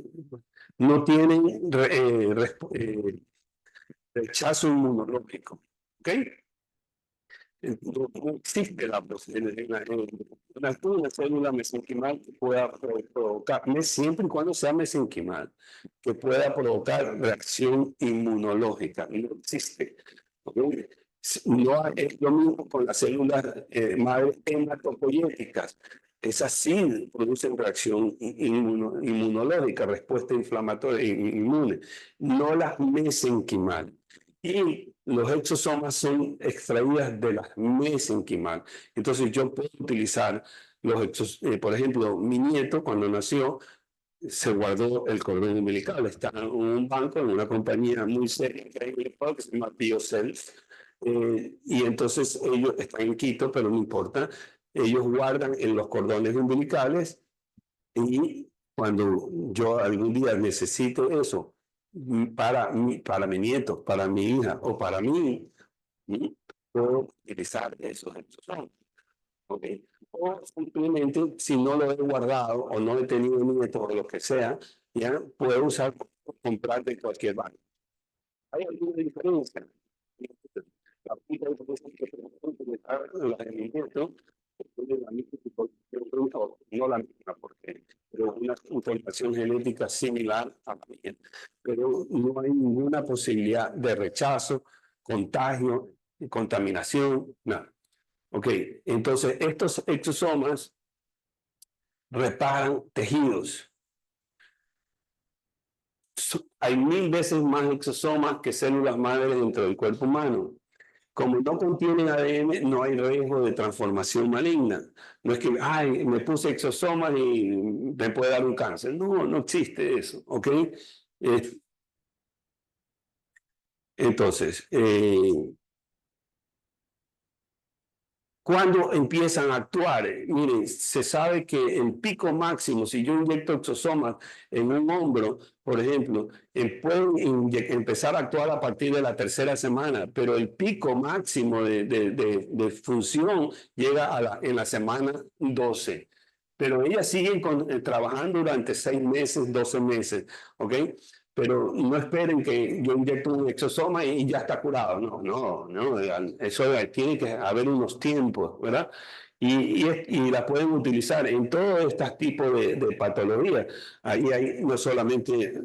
A: no tienen rechazo inmunológico, ¿ok? No existe la posibilidad una célula mesenquimal que pueda provocar, siempre y cuando sea mesenquimal, que pueda provocar reacción inmunológica. No existe. No es lo mismo con las células madres hematopoyéticas. Esas sí producen reacción inmunológica, respuesta inflamatoria inmune, no las mesenquimales. Y los exosomas son extraídas de las mesenquimal. Entonces yo puedo utilizar por ejemplo, mi nieto cuando nació se guardó el cordón umbilical, está en un banco, en una compañía muy seria, increíble, que se llama BioCell, y entonces ellos están en Quito, pero no importa, ellos guardan en los cordones umbilicales, y cuando yo algún día necesito eso para mi nieto, para mi hija o para mí, puedo utilizar esos exosomas. ¿Okay? O simplemente, si no lo he guardado o no he tenido nietos o lo que sea, ya puedo comprar de cualquier banco. ¿Hay alguna diferencia? La única diferencia es que la de mi nieto tiene la misma, no la misma, pero una información genética similar a la mía. Pero no hay ninguna posibilidad de rechazo, contagio, contaminación, nada. Ok, entonces estos exosomas reparan tejidos. Hay 1000 veces más exosomas que células madre dentro del cuerpo humano. Como no contienen ADN, no hay riesgo de transformación maligna. No es que, ay, me puse exosomas y me puede dar un cáncer. No, no existe eso, ¿ok? Entonces, ¿cuándo empiezan a actuar? Miren, se sabe que el pico máximo, si yo inyecto exosomas en un hombro, por ejemplo, pueden empezar a actuar a partir de la tercera semana, pero el pico máximo de función llega en la semana 12. Pero ellas siguen trabajando durante 6 meses, 12 meses, ¿ok? Pero no esperen que yo inyecto un exosoma y ya está curado. No, eso tiene que haber unos tiempos, ¿verdad? Y la pueden utilizar en todos estos tipos de patologías. Ahí hay no solamente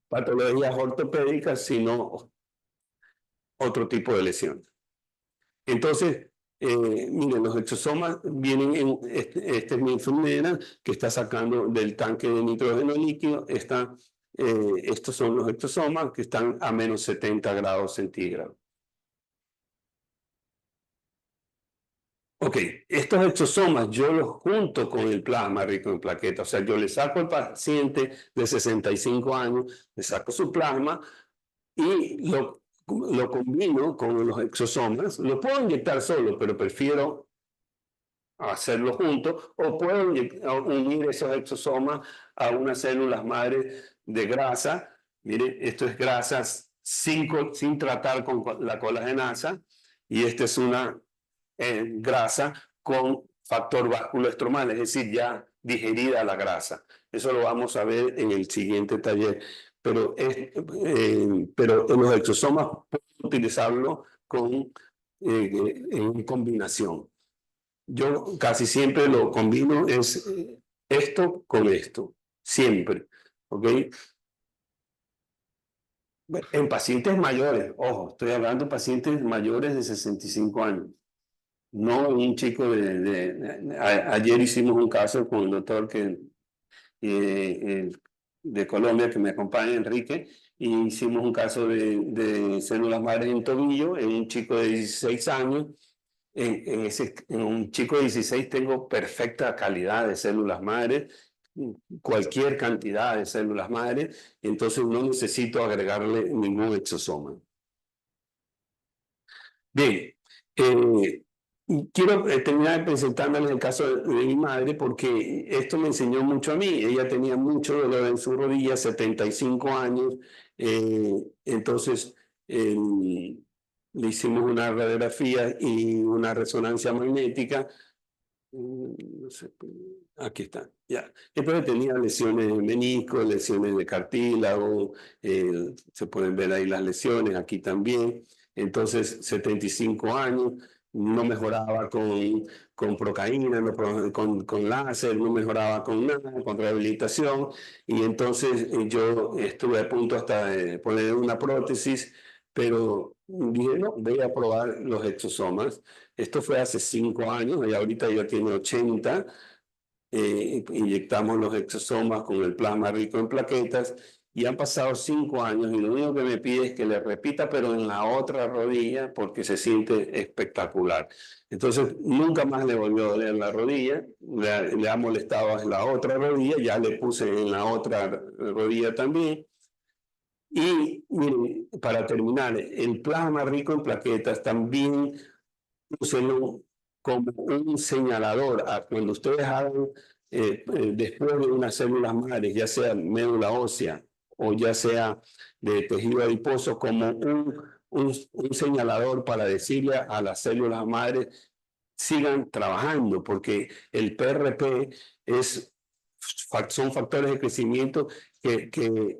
A: patologías ortopédicas, sino otro tipo de lesión. Entonces, miren, los exosomas vienen en esta es mi enfermera que está sacando del tanque de nitrógeno líquido. Estos son los exosomas que están a menos 70 grados centígrados. Ok, estos exosomas yo los junto con el plasma rico en plaquetas. O sea, yo le saco al paciente de 65 años, le saco su plasma y lo combino con los exosomas. Lo puedo inyectar solo, pero prefiero hacerlo juntos, o puedo unir esos exosomas a unas células madres de grasa. Mire, esto es grasa sin tratar con la colagenasa, y esta es una grasa con factor vasculoestromal, es decir, ya digerida la grasa. Eso lo vamos a ver en el siguiente taller. Pero los exosomas puedo utilizarlo en combinación. Yo casi siempre lo combino esto con esto, siempre, ¿ok? En pacientes mayores, ojo, estoy hablando de pacientes mayores de 65 años. No un chico ayer hicimos un caso con el doctor de Colombia que me acompaña, Enrique, y hicimos un caso de células madres en tobillo en un chico de 16 años. en un chico de 16 tengo perfecta calidad de células madres, cualquier cantidad de células madres, entonces no necesito agregarle ningún exosoma. Bien, quiero terminar presentándoles el caso de mi madre porque esto me enseñó mucho a mí. Ella tenía mucho dolor en su rodilla, 75 años, entonces le hicimos una radiografía y una resonancia magnética. No sé, aquí está, ya. Entonces tenía lesiones de menisco, lesiones de cartílago, se pueden ver ahí las lesiones, aquí también. Entonces, 75 años, no mejoraba con procaína, con láser, no mejoraba con nada, con rehabilitación. Y entonces yo estuve a punto hasta de poner una prótesis, pero dije, no, voy a probar los exosomas. Esto fue hace 5 años y ahorita ya tiene 80. Inyectamos los exosomas con el plasma rico en plaquetas y han pasado 5 años y lo único que me pide es que le repita, pero en la otra rodilla porque se siente espectacular. Entonces, nunca más le volvió a doler la rodilla, le ha molestado en la otra rodilla, ya le puse en la otra rodilla también. Y miren, para terminar, el plasma rico en plaquetas también úsenlo como un señalador a cuando ustedes hagan después de unas células madres, ya sea médula ósea o ya sea de tejido adiposo, como un señalador para decirle a las células madres sigan trabajando, porque el PRP son factores de crecimiento que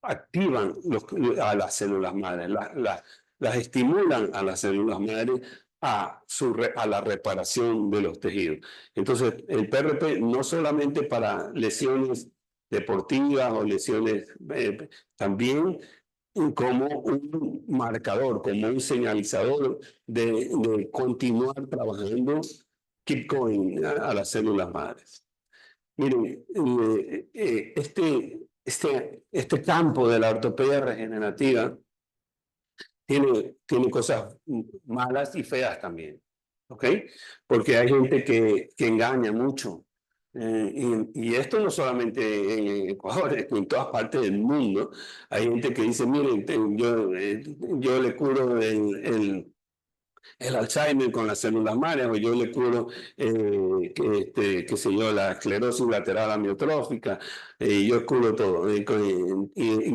A: activan a las células madres, las estimulan a las células madres a la reparación de los tejidos. Entonces, el PRP no solamente para lesiones deportivas o lesiones, también como un marcador, como un señalizador de continuar trabajando, keep going a las células madres. Miren, este campo de la ortopedia regenerativa tiene cosas malas y feas también, ¿ok? Porque hay gente que engaña mucho. Y esto no solamente en Ecuador, es en todas partes del mundo. Hay gente que dice, miren, yo le curo el Alzheimer con las células madres, o yo le curo, qué sé yo, la esclerosis lateral amiotrófica, yo curo todo. Y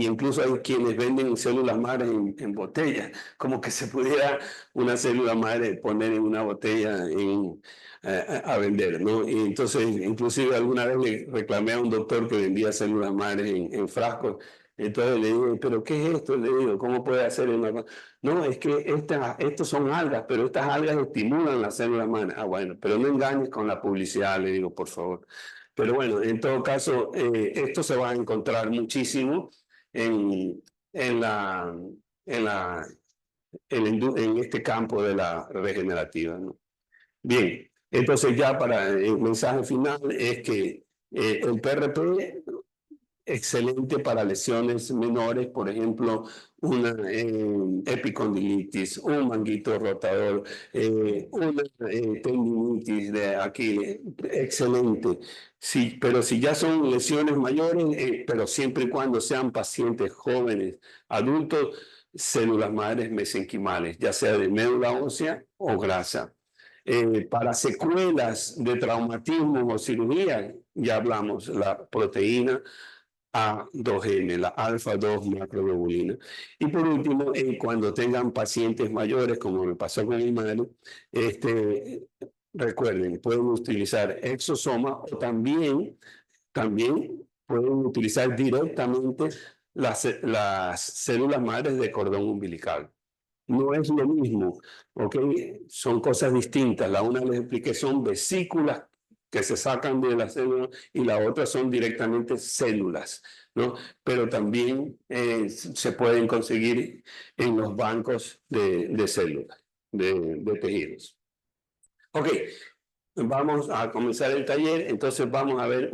A: incluso hay quienes venden células madres en botellas, como que se pudiera una célula madre poner en una botella a vender, ¿no? Y entonces, inclusive alguna vez le reclamé a un doctor que vendía células madres en frascos. Entonces le digo, ¿pero qué es esto? Le digo, ¿cómo puede hacer una? No, es que estos son algas, pero estas algas estimulan las células madres. Ah, bueno, pero no engañes con la publicidad, le digo, por favor. Pero bueno, en todo caso, esto se va a encontrar muchísimo en, en, la, en, la, en este campo de la regenerativa, ¿no? Bien, entonces ya para el mensaje final es que el PRP excelente para lesiones menores, por ejemplo, una epicondilitis, un manguito rotador, una tendinitis de Aquiles, excelente. Sí, pero si ya son lesiones mayores, pero siempre y cuando sean pacientes jóvenes, adultos, células madres mesenquimales, ya sea de médula ósea o grasa. Para secuelas de traumatismo o cirugía, ya hablamos, la proteína A2M, la alfa-2 macroglobulina. Y por último, cuando tengan pacientes mayores, como me pasó con mi madre, recuerden, pueden utilizar exosoma o también pueden utilizar directamente las células madres de cordón umbilical. No es lo mismo, ¿ok? Son cosas distintas. La una les expliqué son vesículas que se sacan de la célula y la otra son directamente células, ¿no? Pero también se pueden conseguir en los bancos de células, de tejidos. Ok, vamos a comenzar el taller, entonces vamos a ver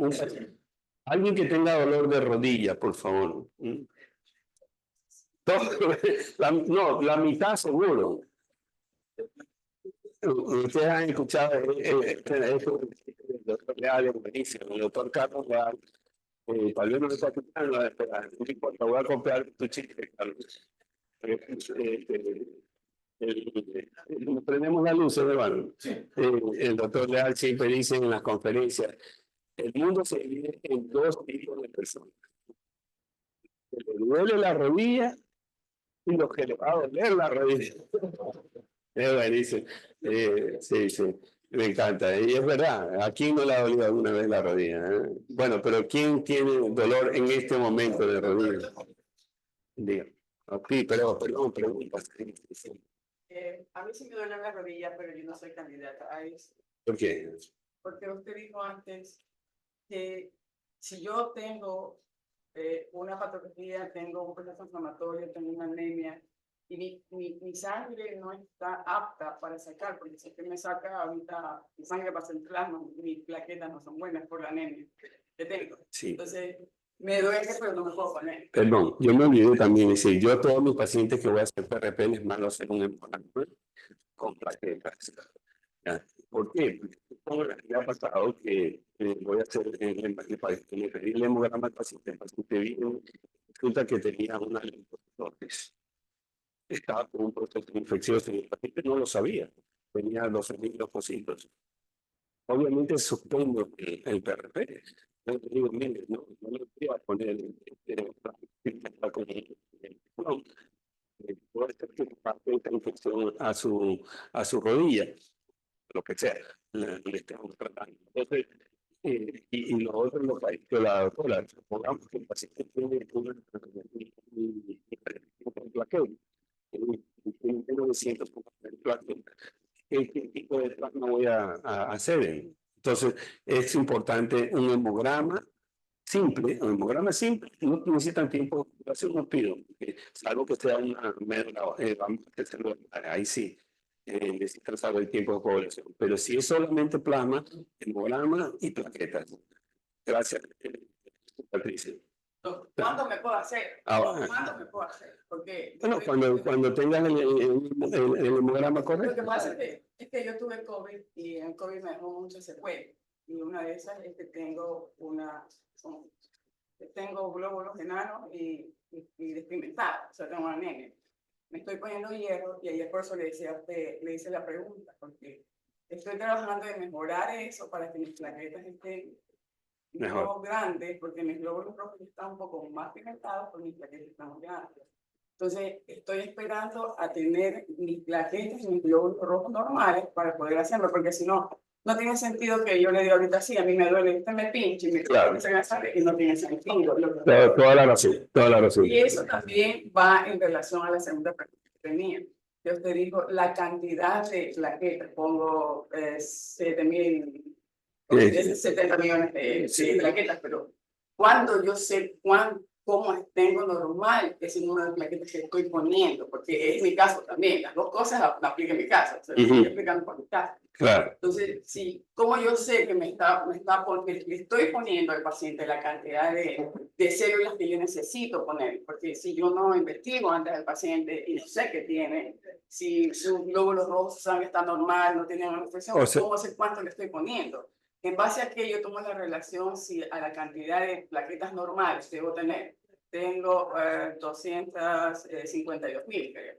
A: alguien que tenga dolor de rodilla, por favor. No, la mitad seguro. ustedes han escuchado esto del doctor Leal, es buenísimo. El doctor Carlos Leal, tal vez no lo está escuchando, no importa, voy a copiar tu chiste, Carlos. Prendemos la luz, hermano. El doctor Leal siempre dice en las conferencias, el mundo se divide en dos tipos de personas. Que le duele la rodilla y los que le va a doler la rodilla. Es buenísimo. Sí, sí, me encanta. Y es verdad, ¿a quién no le ha dolido alguna vez la rodilla? Bueno, pero ¿quién tiene dolor en este momento de rodilla? Diga. Sí, pero, perdón, preguntas.
C: A mí sí me duele la rodilla, pero yo no soy candidata a eso.
A: ¿Por qué?
C: Porque usted dijo antes que si yo tengo una patología, tengo un proceso inflamatorio, tengo una anemia, y mi sangre no está apta para sacar, porque si usted me saca ahorita, mi sangre pasa en plasma, mis plaquetas no son buenas por la anemia que tengo.
A: Sí.
C: Entonces, me duele, pero no me puedo poner.
A: Perdón, yo me olvidé también decir, yo a todos mis pacientes que voy a hacer PRP les mando a hacer un hemograma con plaquetas. ¿Ya? ¿Por qué? Porque me ha pasado que voy a hacer le pedí el hemograma al paciente vino, resulta que tenía una linfonosis. Estaba con un proceso infeccioso y el paciente no lo sabía, tenía 12.000 leucocitos. Obviamente suspendo el PRP. Yo le digo, mire, no le voy a poner puede ser que parte de esta infección a su rodilla, lo que sea, le estamos tratando. Entonces, y lo otro lo que que la doctora, supongamos que el paciente tiene un plaqueo, tiene 900 plaqueos. ¿Qué tipo de plasma voy a hacer? Entonces, es importante un hemograma simple, un hemograma simple, no necesitan tiempo de operación, no pido, salvo que sea una médula, ahí sí, necesitan saber el tiempo de población. Pero si es solamente plasma, hemograma y plaquetas. Gracias, Patricia.
C: ¿Cuándo me puedo hacer? ¿Cuándo me puedo hacer? Porque
A: bueno, cuando tengan el hemograma correcto.
C: Lo que pasa es que yo tuve COVID y el COVID me dejó muchas secuelas. Y una de esas es que tengo glóbulos enanos y despigmentados, o sea, tengo anemia. Me estoy poniendo hierro y ayer por eso le hice la pregunta, porque estoy trabajando en mejorar eso para que mis plaquetas estén mejor grandes, porque mis glóbulos rojos están un poco más pigmentados, pero mis plaquetas están muy grandes. Entonces, estoy esperando a tener mis plaquetas y mis glóbulos rojos normales para poder hacerlo, porque si no, no tiene sentido que yo le diga ahorita sí, a mí me duele, usted me pinche y me sale y no tiene sentido.
A: Toda la razón, toda la razón.
C: Y eso también va en relación a la segunda pregunta que tenía. Que usted dijo, la cantidad de plaquetas, pongo 7.000, 70 millones de plaquetas, pero cuando yo sé cómo tengo normal ese número de plaquetas que estoy poniendo, porque es mi caso también, las dos cosas aplican en mi caso, o sea, estoy explicando por mi caso.
A: Claro.
C: Entonces, sí, como yo sé que le estoy poniendo al paciente la cantidad de células que yo necesito poner, porque si yo no investigo antes del paciente y no sé qué tiene, si sus glóbulos rojos sangre está normal, no tiene una infección, ¿cómo sé cuánto le estoy poniendo? En base a que yo tomo la relación si a la cantidad de plaquetas normales debo tener. Tengo 252.000, creo.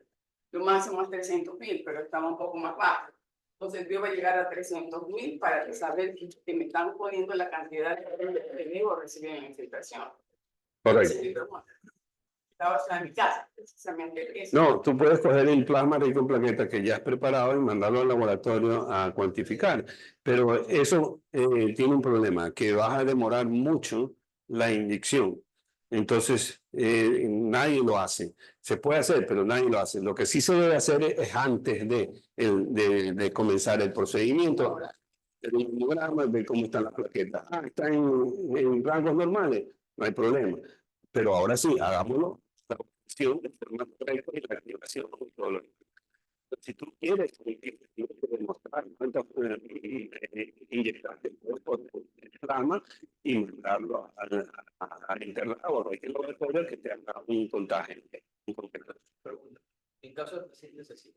C: Lo máximo es 300.000, pero estaba un poco más bajo. Entonces debo llegar a 300.000 para saber que me están poniendo la cantidad de debo recibir en la infiltración.
A: Correcto.
C: Estaba en mi casa, precisamente eso.
A: No, tú puedes coger el plasma rico en plaquetas que ya has preparado y mandarlo al laboratorio a cuantificar. Pero eso tiene un problema, que vas a demorar mucho la inyección. Entonces, nadie lo hace. Se puede hacer, pero nadie lo hace. Lo que sí se debe hacer es antes de comenzar el procedimiento. El hemograma, ver cómo están las plaquetas. Está en rangos normales, no hay problema. Pero ahora sí, hagámoslo. La operación de forma correcta y la activación y todo lo demás. Si tú quieres, tienes que demostrar cuántas inyectaste el cuerpo de plasma y mandarlo al internado, al laboratorio que te haga un contagio.
D: En caso de pacientes así,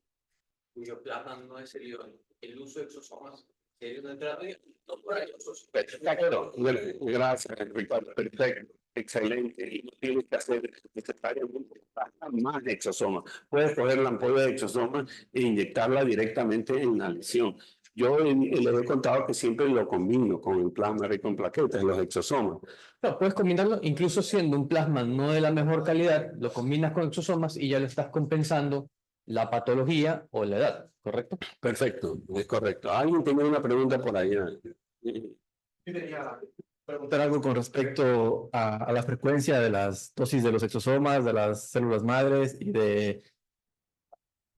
D: cuyo plasma no es el uso de exosomas sería una terapia no por ellos.
A: Perfecto. Gracias, Ricardo. Perfecto. Excelente. Y no tienes que hacer necesariamente más exosomas. Puedes coger la ampolla de exosomas e inyectarla directamente en la lesión. Yo les he contado que siempre lo combino con el plasma rico en plaquetas, los exosomas.
E: No, puedes combinarlo, incluso siendo un plasma no de la mejor calidad, lo combinas con exosomas y ya lo estás compensando la patología o la edad, ¿correcto?
A: Perfecto, es correcto. ¿Alguien tiene una pregunta por allá?
E: Preguntar algo con respecto a la frecuencia de las dosis de los exosomas, de las células madres y de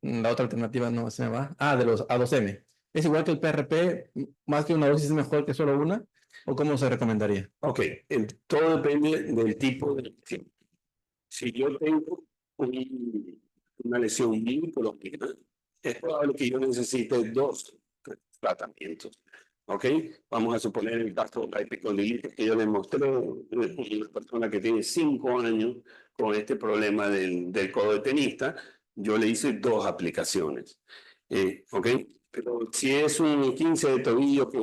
E: la otra alternativa, no se me va. Ah, de los A2M. ¿Es igual que el PRP? ¿Más que una dosis es mejor que solo una? ¿O cómo se recomendaría?
A: Ok, todo depende del tipo de lesión. Si yo tengo una lesión muy prolongada, es probable que yo necesite 2 tratamientos. ¿Ok? Vamos a suponer el caso de la epicondilitis que yo le mostré a una persona que tiene 5 años con este problema del codo de tenista. Yo le hice 2 aplicaciones. ¿Ok? Pero si es un 15 de tobillo que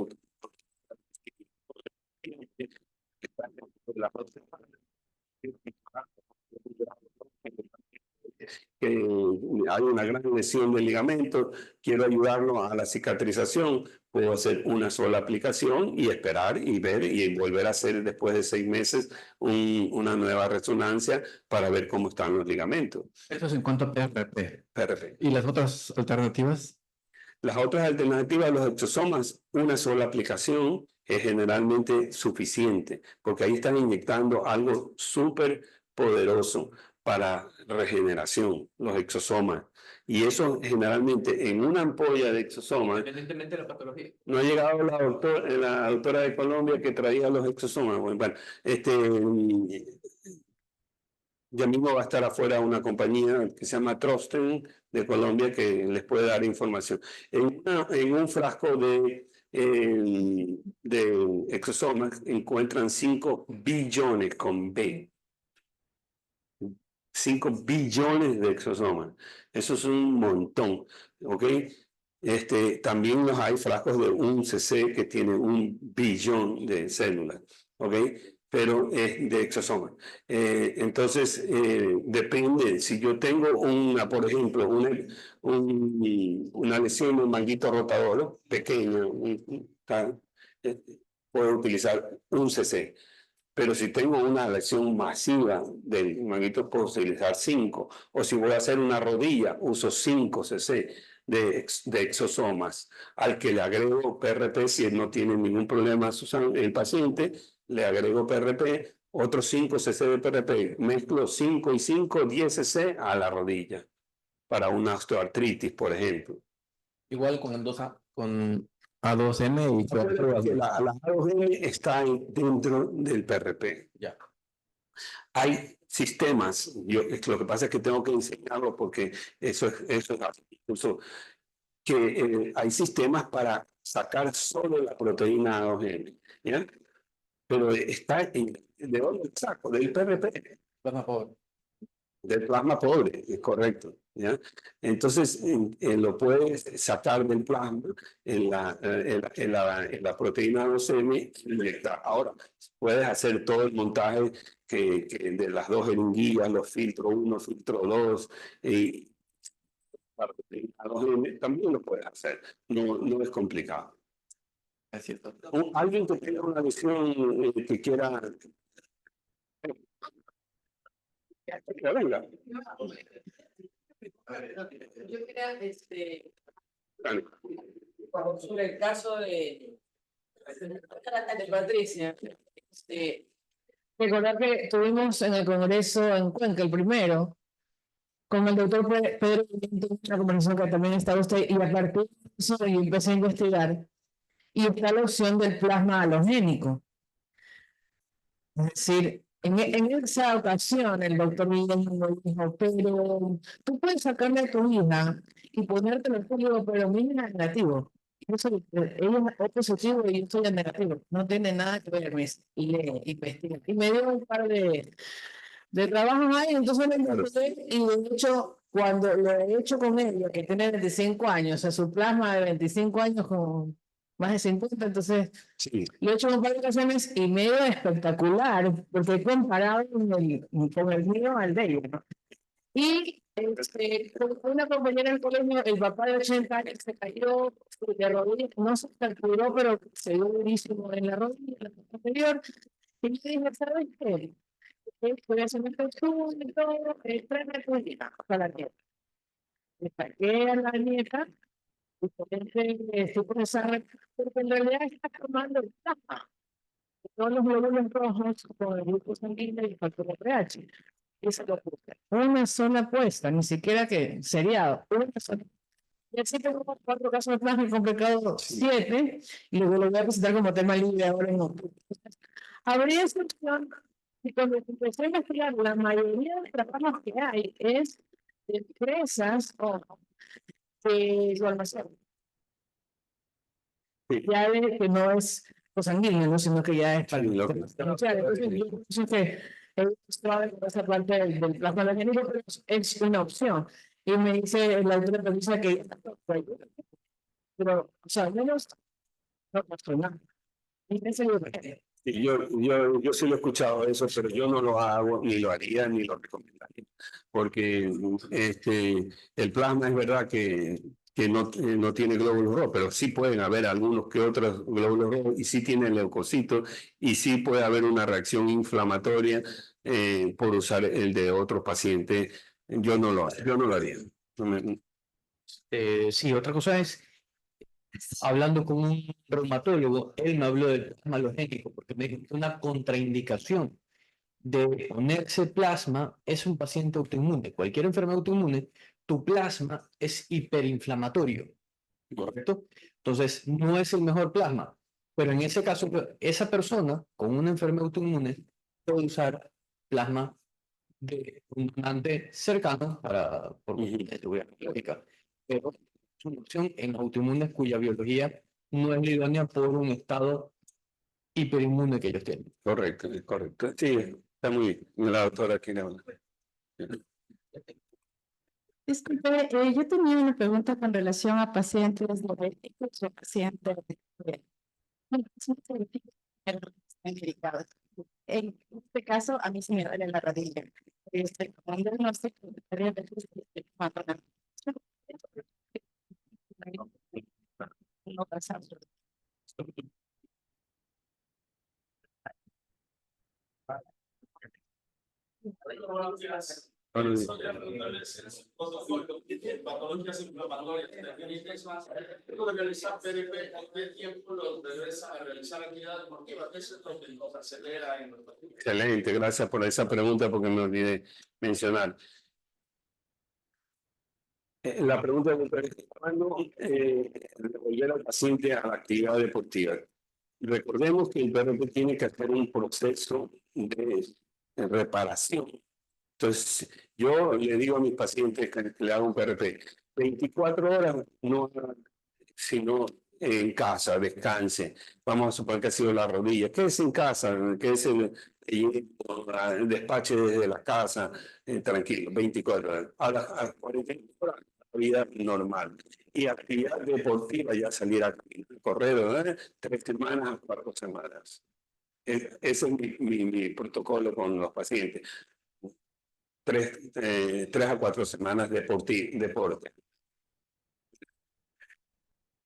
A: hay una gran lesión del ligamento, quiero ayudarlo a la cicatrización, puedo hacer una sola aplicación y esperar y ver y volver a hacer después de 6 meses una nueva resonancia para ver cómo están los ligamentos.
E: Eso es en cuanto a PRP.
A: Perfecto.
E: ¿Y las otras alternativas?
A: Las otras alternativas, los exosomas, una sola aplicación es generalmente suficiente, porque ahí están inyectando algo súper poderoso para regeneración, los exosomas. Y eso generalmente en una ampolla de exosomas,
D: Independientemente de la patología.
A: no ha llegado la doctora de Colombia que traía los exosomas. Bueno, ya mismo va a estar afuera una compañía que se llama Trosten de Colombia que les puede dar información. En un frasco de exosomas encuentran 5 billones con B. 5 billones de exosomas. Eso es un montón. ¿Ok? También los hay frascos de 1 cc que tiene 1 billón de células. ¿Ok? Pero es de exosomas. Entonces, depende, si yo tengo por ejemplo, una lesión del manguito rotador pequeña, puedo utilizar 1 cc. Pero si tengo una lesión masiva del manguito, puedo utilizar 5. O si voy a hacer una rodilla, uso 5 cc de exosomas. Al que le agrego PRP, si él no tiene ningún problema el paciente, le agrego PRP, otros 5 cc de PRP. Mezclo 5 y 5, 10 cc a la rodilla para una osteoartritis, por ejemplo.
E: Igual con el con A2M y con
A: La A2M está dentro del PRP.
E: Ya.
A: Hay sistemas, lo que pasa es que tengo que enseñarlo porque eso es incluso que hay sistemas para sacar solo la proteína A2M, ¿ya? Pero está ¿de dónde saco? Del PRP.
E: Plasma pobre.
A: Del plasma pobre, es correcto. ¿Ya? Entonces, lo puedes sacar del plasma en la proteína 2M y inyectar. Ahora, puedes hacer todo el montaje de las 2 jeringuillas, los filtro 1, filtro 2, y la proteína 2M también lo puedes hacer. No es complicado.
E: Es cierto.
A: Alguien que tenga una lesión que quiera... Que venga.
C: Yo quería,
A: Dale.
C: sobre el caso de Patricia, recordar que tuvimos en el Congreso en Cuenca, el primero, con el doctor Pedro, una conversación que también estaba usted, y a partir de eso yo empecé a investigar, y está la opción del plasma halogénico. Es decir, en esa ocasión el doctor Guillermo dijo, pero tú puedes sacarle a tu hija y ponerte el polio, pero mi hija es negativo. Yo soy, ella es positivo y yo soy el negativo. No tiene nada que ver, y le investiga. Y me dio un par de trabajos ahí, entonces me investigué y de hecho
F: cuando lo he hecho con ella, que tiene 25 años, o sea, su plasma de 25 años con más de 50, entonces
A: Sí,
F: lo he hecho en un par de ocasiones y me ha ido espectacular, porque he comparado con el mío al de ella, ¿no? Y con una compañera del colegio, el papá de 80 años se cayó de rodillas, no se fracturó, pero se dio durísimo en la rodilla, en la parte anterior. Y yo dije, ¿sabes qué? Voy a hacer un estudio y todo, tráeme tu hija para la nieta. Le saqué a la nieta y estoy procesando, porque en realidad está tomando plasma. Todos los glóbulos rojos con el grupo sanguíneo y el factor de pH. Y se lo puse. Una sola puesta, ni siquiera que sería una sola. Y así tengo 4 casos de plasma, he complicado 7, y luego lo voy a presentar como tema libre ahora en octubre. Habría excepción, y cuando empecé a investigar, la mayoría de los trastornos que hay es de empresas o de su almacén.
A: sí.
F: Ya de que no es consanguíneo, ¿no? Sino que ya es para
A: Sí, lo que-
F: entonces, yo pienso que es suave con esa parte del plasma orgánico, pero es una opción. Y me dice la autora dice que pero, o sea, al menos no pasó nada. Y me dice,
A: Y yo sí lo he escuchado eso, pero yo no lo hago, ni lo haría, ni lo recomendaría. Porque el plasma es verdad que no tiene glóbulos rojos, pero sí pueden haber algunos que otros glóbulos rojos y sí tienen leucocitos y sí puede haber una reacción inflamatoria por usar el de otros pacientes. Yo no lo haría. No me-
E: Sí, otra cosa es, hablando con un reumatólogo, él me habló del plasma halogénico, porque me dijo que una contraindicación de ponerse plasma es un paciente autoinmune. Cualquier enfermedad autoinmune, tu plasma es hiperinflamatorio, ¿correcto? Entonces, no es el mejor plasma, pero en ese caso, esa persona con una enfermedad autoinmune puede usar plasma de un donante cercano por seguridad biológica, pero es una opción en autoinmunes cuya biología no es la idónea por un estado hiperinmune que ellos tienen.
A: Correcto, correcto. Sí, está muy bien. La doctora aquí le habla.
G: Disculpe, yo tenía una pregunta con relación a pacientes diabéticos o pacientes bueno, pacientes diabéticos pero no están medicados. En este caso, a mí se me duele la rodilla. Con un diagnóstico de diabetes, estoy tomando la no pasa absolutamente.
D: Patologías inflamatorias. Luego de realizar PRP, ¿con qué tiempo lo regresa a realizar actividad deportiva? ¿Qué es lo que nos acelera en los partidos?
A: Excelente, gracias por esa pregunta porque me olvidé mencionar. La pregunta es cuándo devolver al paciente a la actividad deportiva. Recordemos que el PRP tiene que hacer un proceso de reparación. Entonces, yo le digo a mis pacientes que le hago un PRP, 24 horas, no, sino en casa, descanse. Vamos a suponer que ha sido la rodilla. Quédese en casa, quédese despache desde la casa, tranquilo, 24 horas. A las 48 horas, la vida normal. Y actividad deportiva, ya salir a correr, 3 semanas a 4 semanas. Ese es mi protocolo con los pacientes. 3 a 4 semanas de deporte.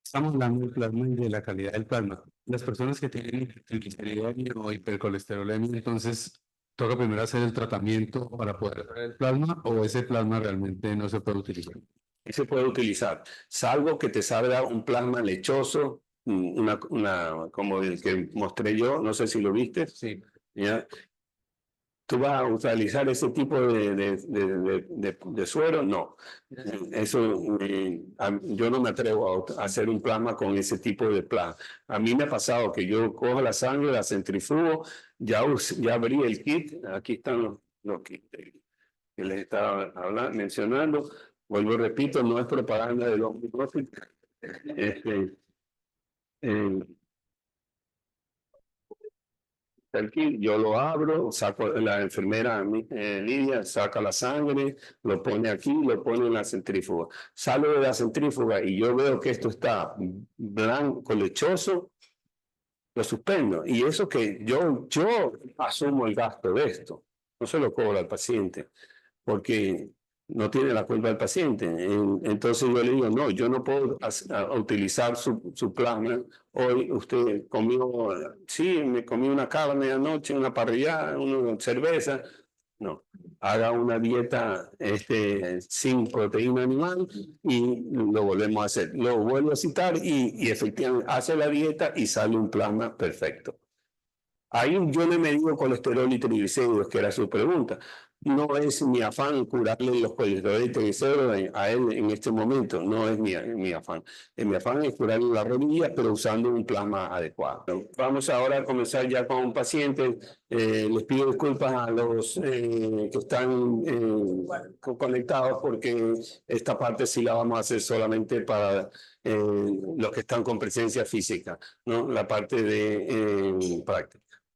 H: Estamos hablando del plasma y de la calidad del plasma. Las personas que tienen hipertrigliceridolemia o hipercolesterolemia, entonces toca primero hacer el tratamiento para poder hacer el plasma o ese plasma realmente no se puede utilizar.
A: Y se puede utilizar, salvo que te salga un plasma lechoso, como el que mostré yo, no sé si lo viste.
H: Sí.
A: ¿Ya? ¿Tú vas a utilizar ese tipo de suero? No. Eso, yo no me atrevo a hacer un plasma con ese tipo de plasma. A mí me ha pasado que yo cojo la sangre, la centrifugo, ya abrí el kit, aquí están los kits que les estaba mencionando. Vuelvo y repito, no es propaganda de los micrófonos. está el kit, yo lo abro, saco la enfermera Lidia, saca la sangre, lo pone aquí, lo pone en la centrífuga. Sale de la centrífuga y yo veo que esto está blanco, lechoso, lo suspendo. Y eso que yo asumo el gasto de esto, no se lo cobro al paciente, porque no tiene la culpa del paciente. Entonces yo le digo, no, yo no puedo utilizar su plasma. Hoy usted comió, sí, me comí una carne anoche, una parrillada, una cerveza. No, haga una dieta sin proteína animal y lo volvemos a hacer. Lo vuelvo a citar y efectivamente hace la dieta y sale un plasma perfecto. Ahí yo le medido colesterol y triglicéridos, que era su pregunta. No es mi afán curarle los colesterol y triglicéridos a él en este momento, no es mi afán. Mi afán es curarle la rodilla, pero usando un plasma adecuado. Vamos ahora a comenzar ya con un paciente. Les pido disculpas a los que están conectados, porque esta parte sí la vamos a hacer solamente para los que están con presencia física, ¿no? La parte de práctica.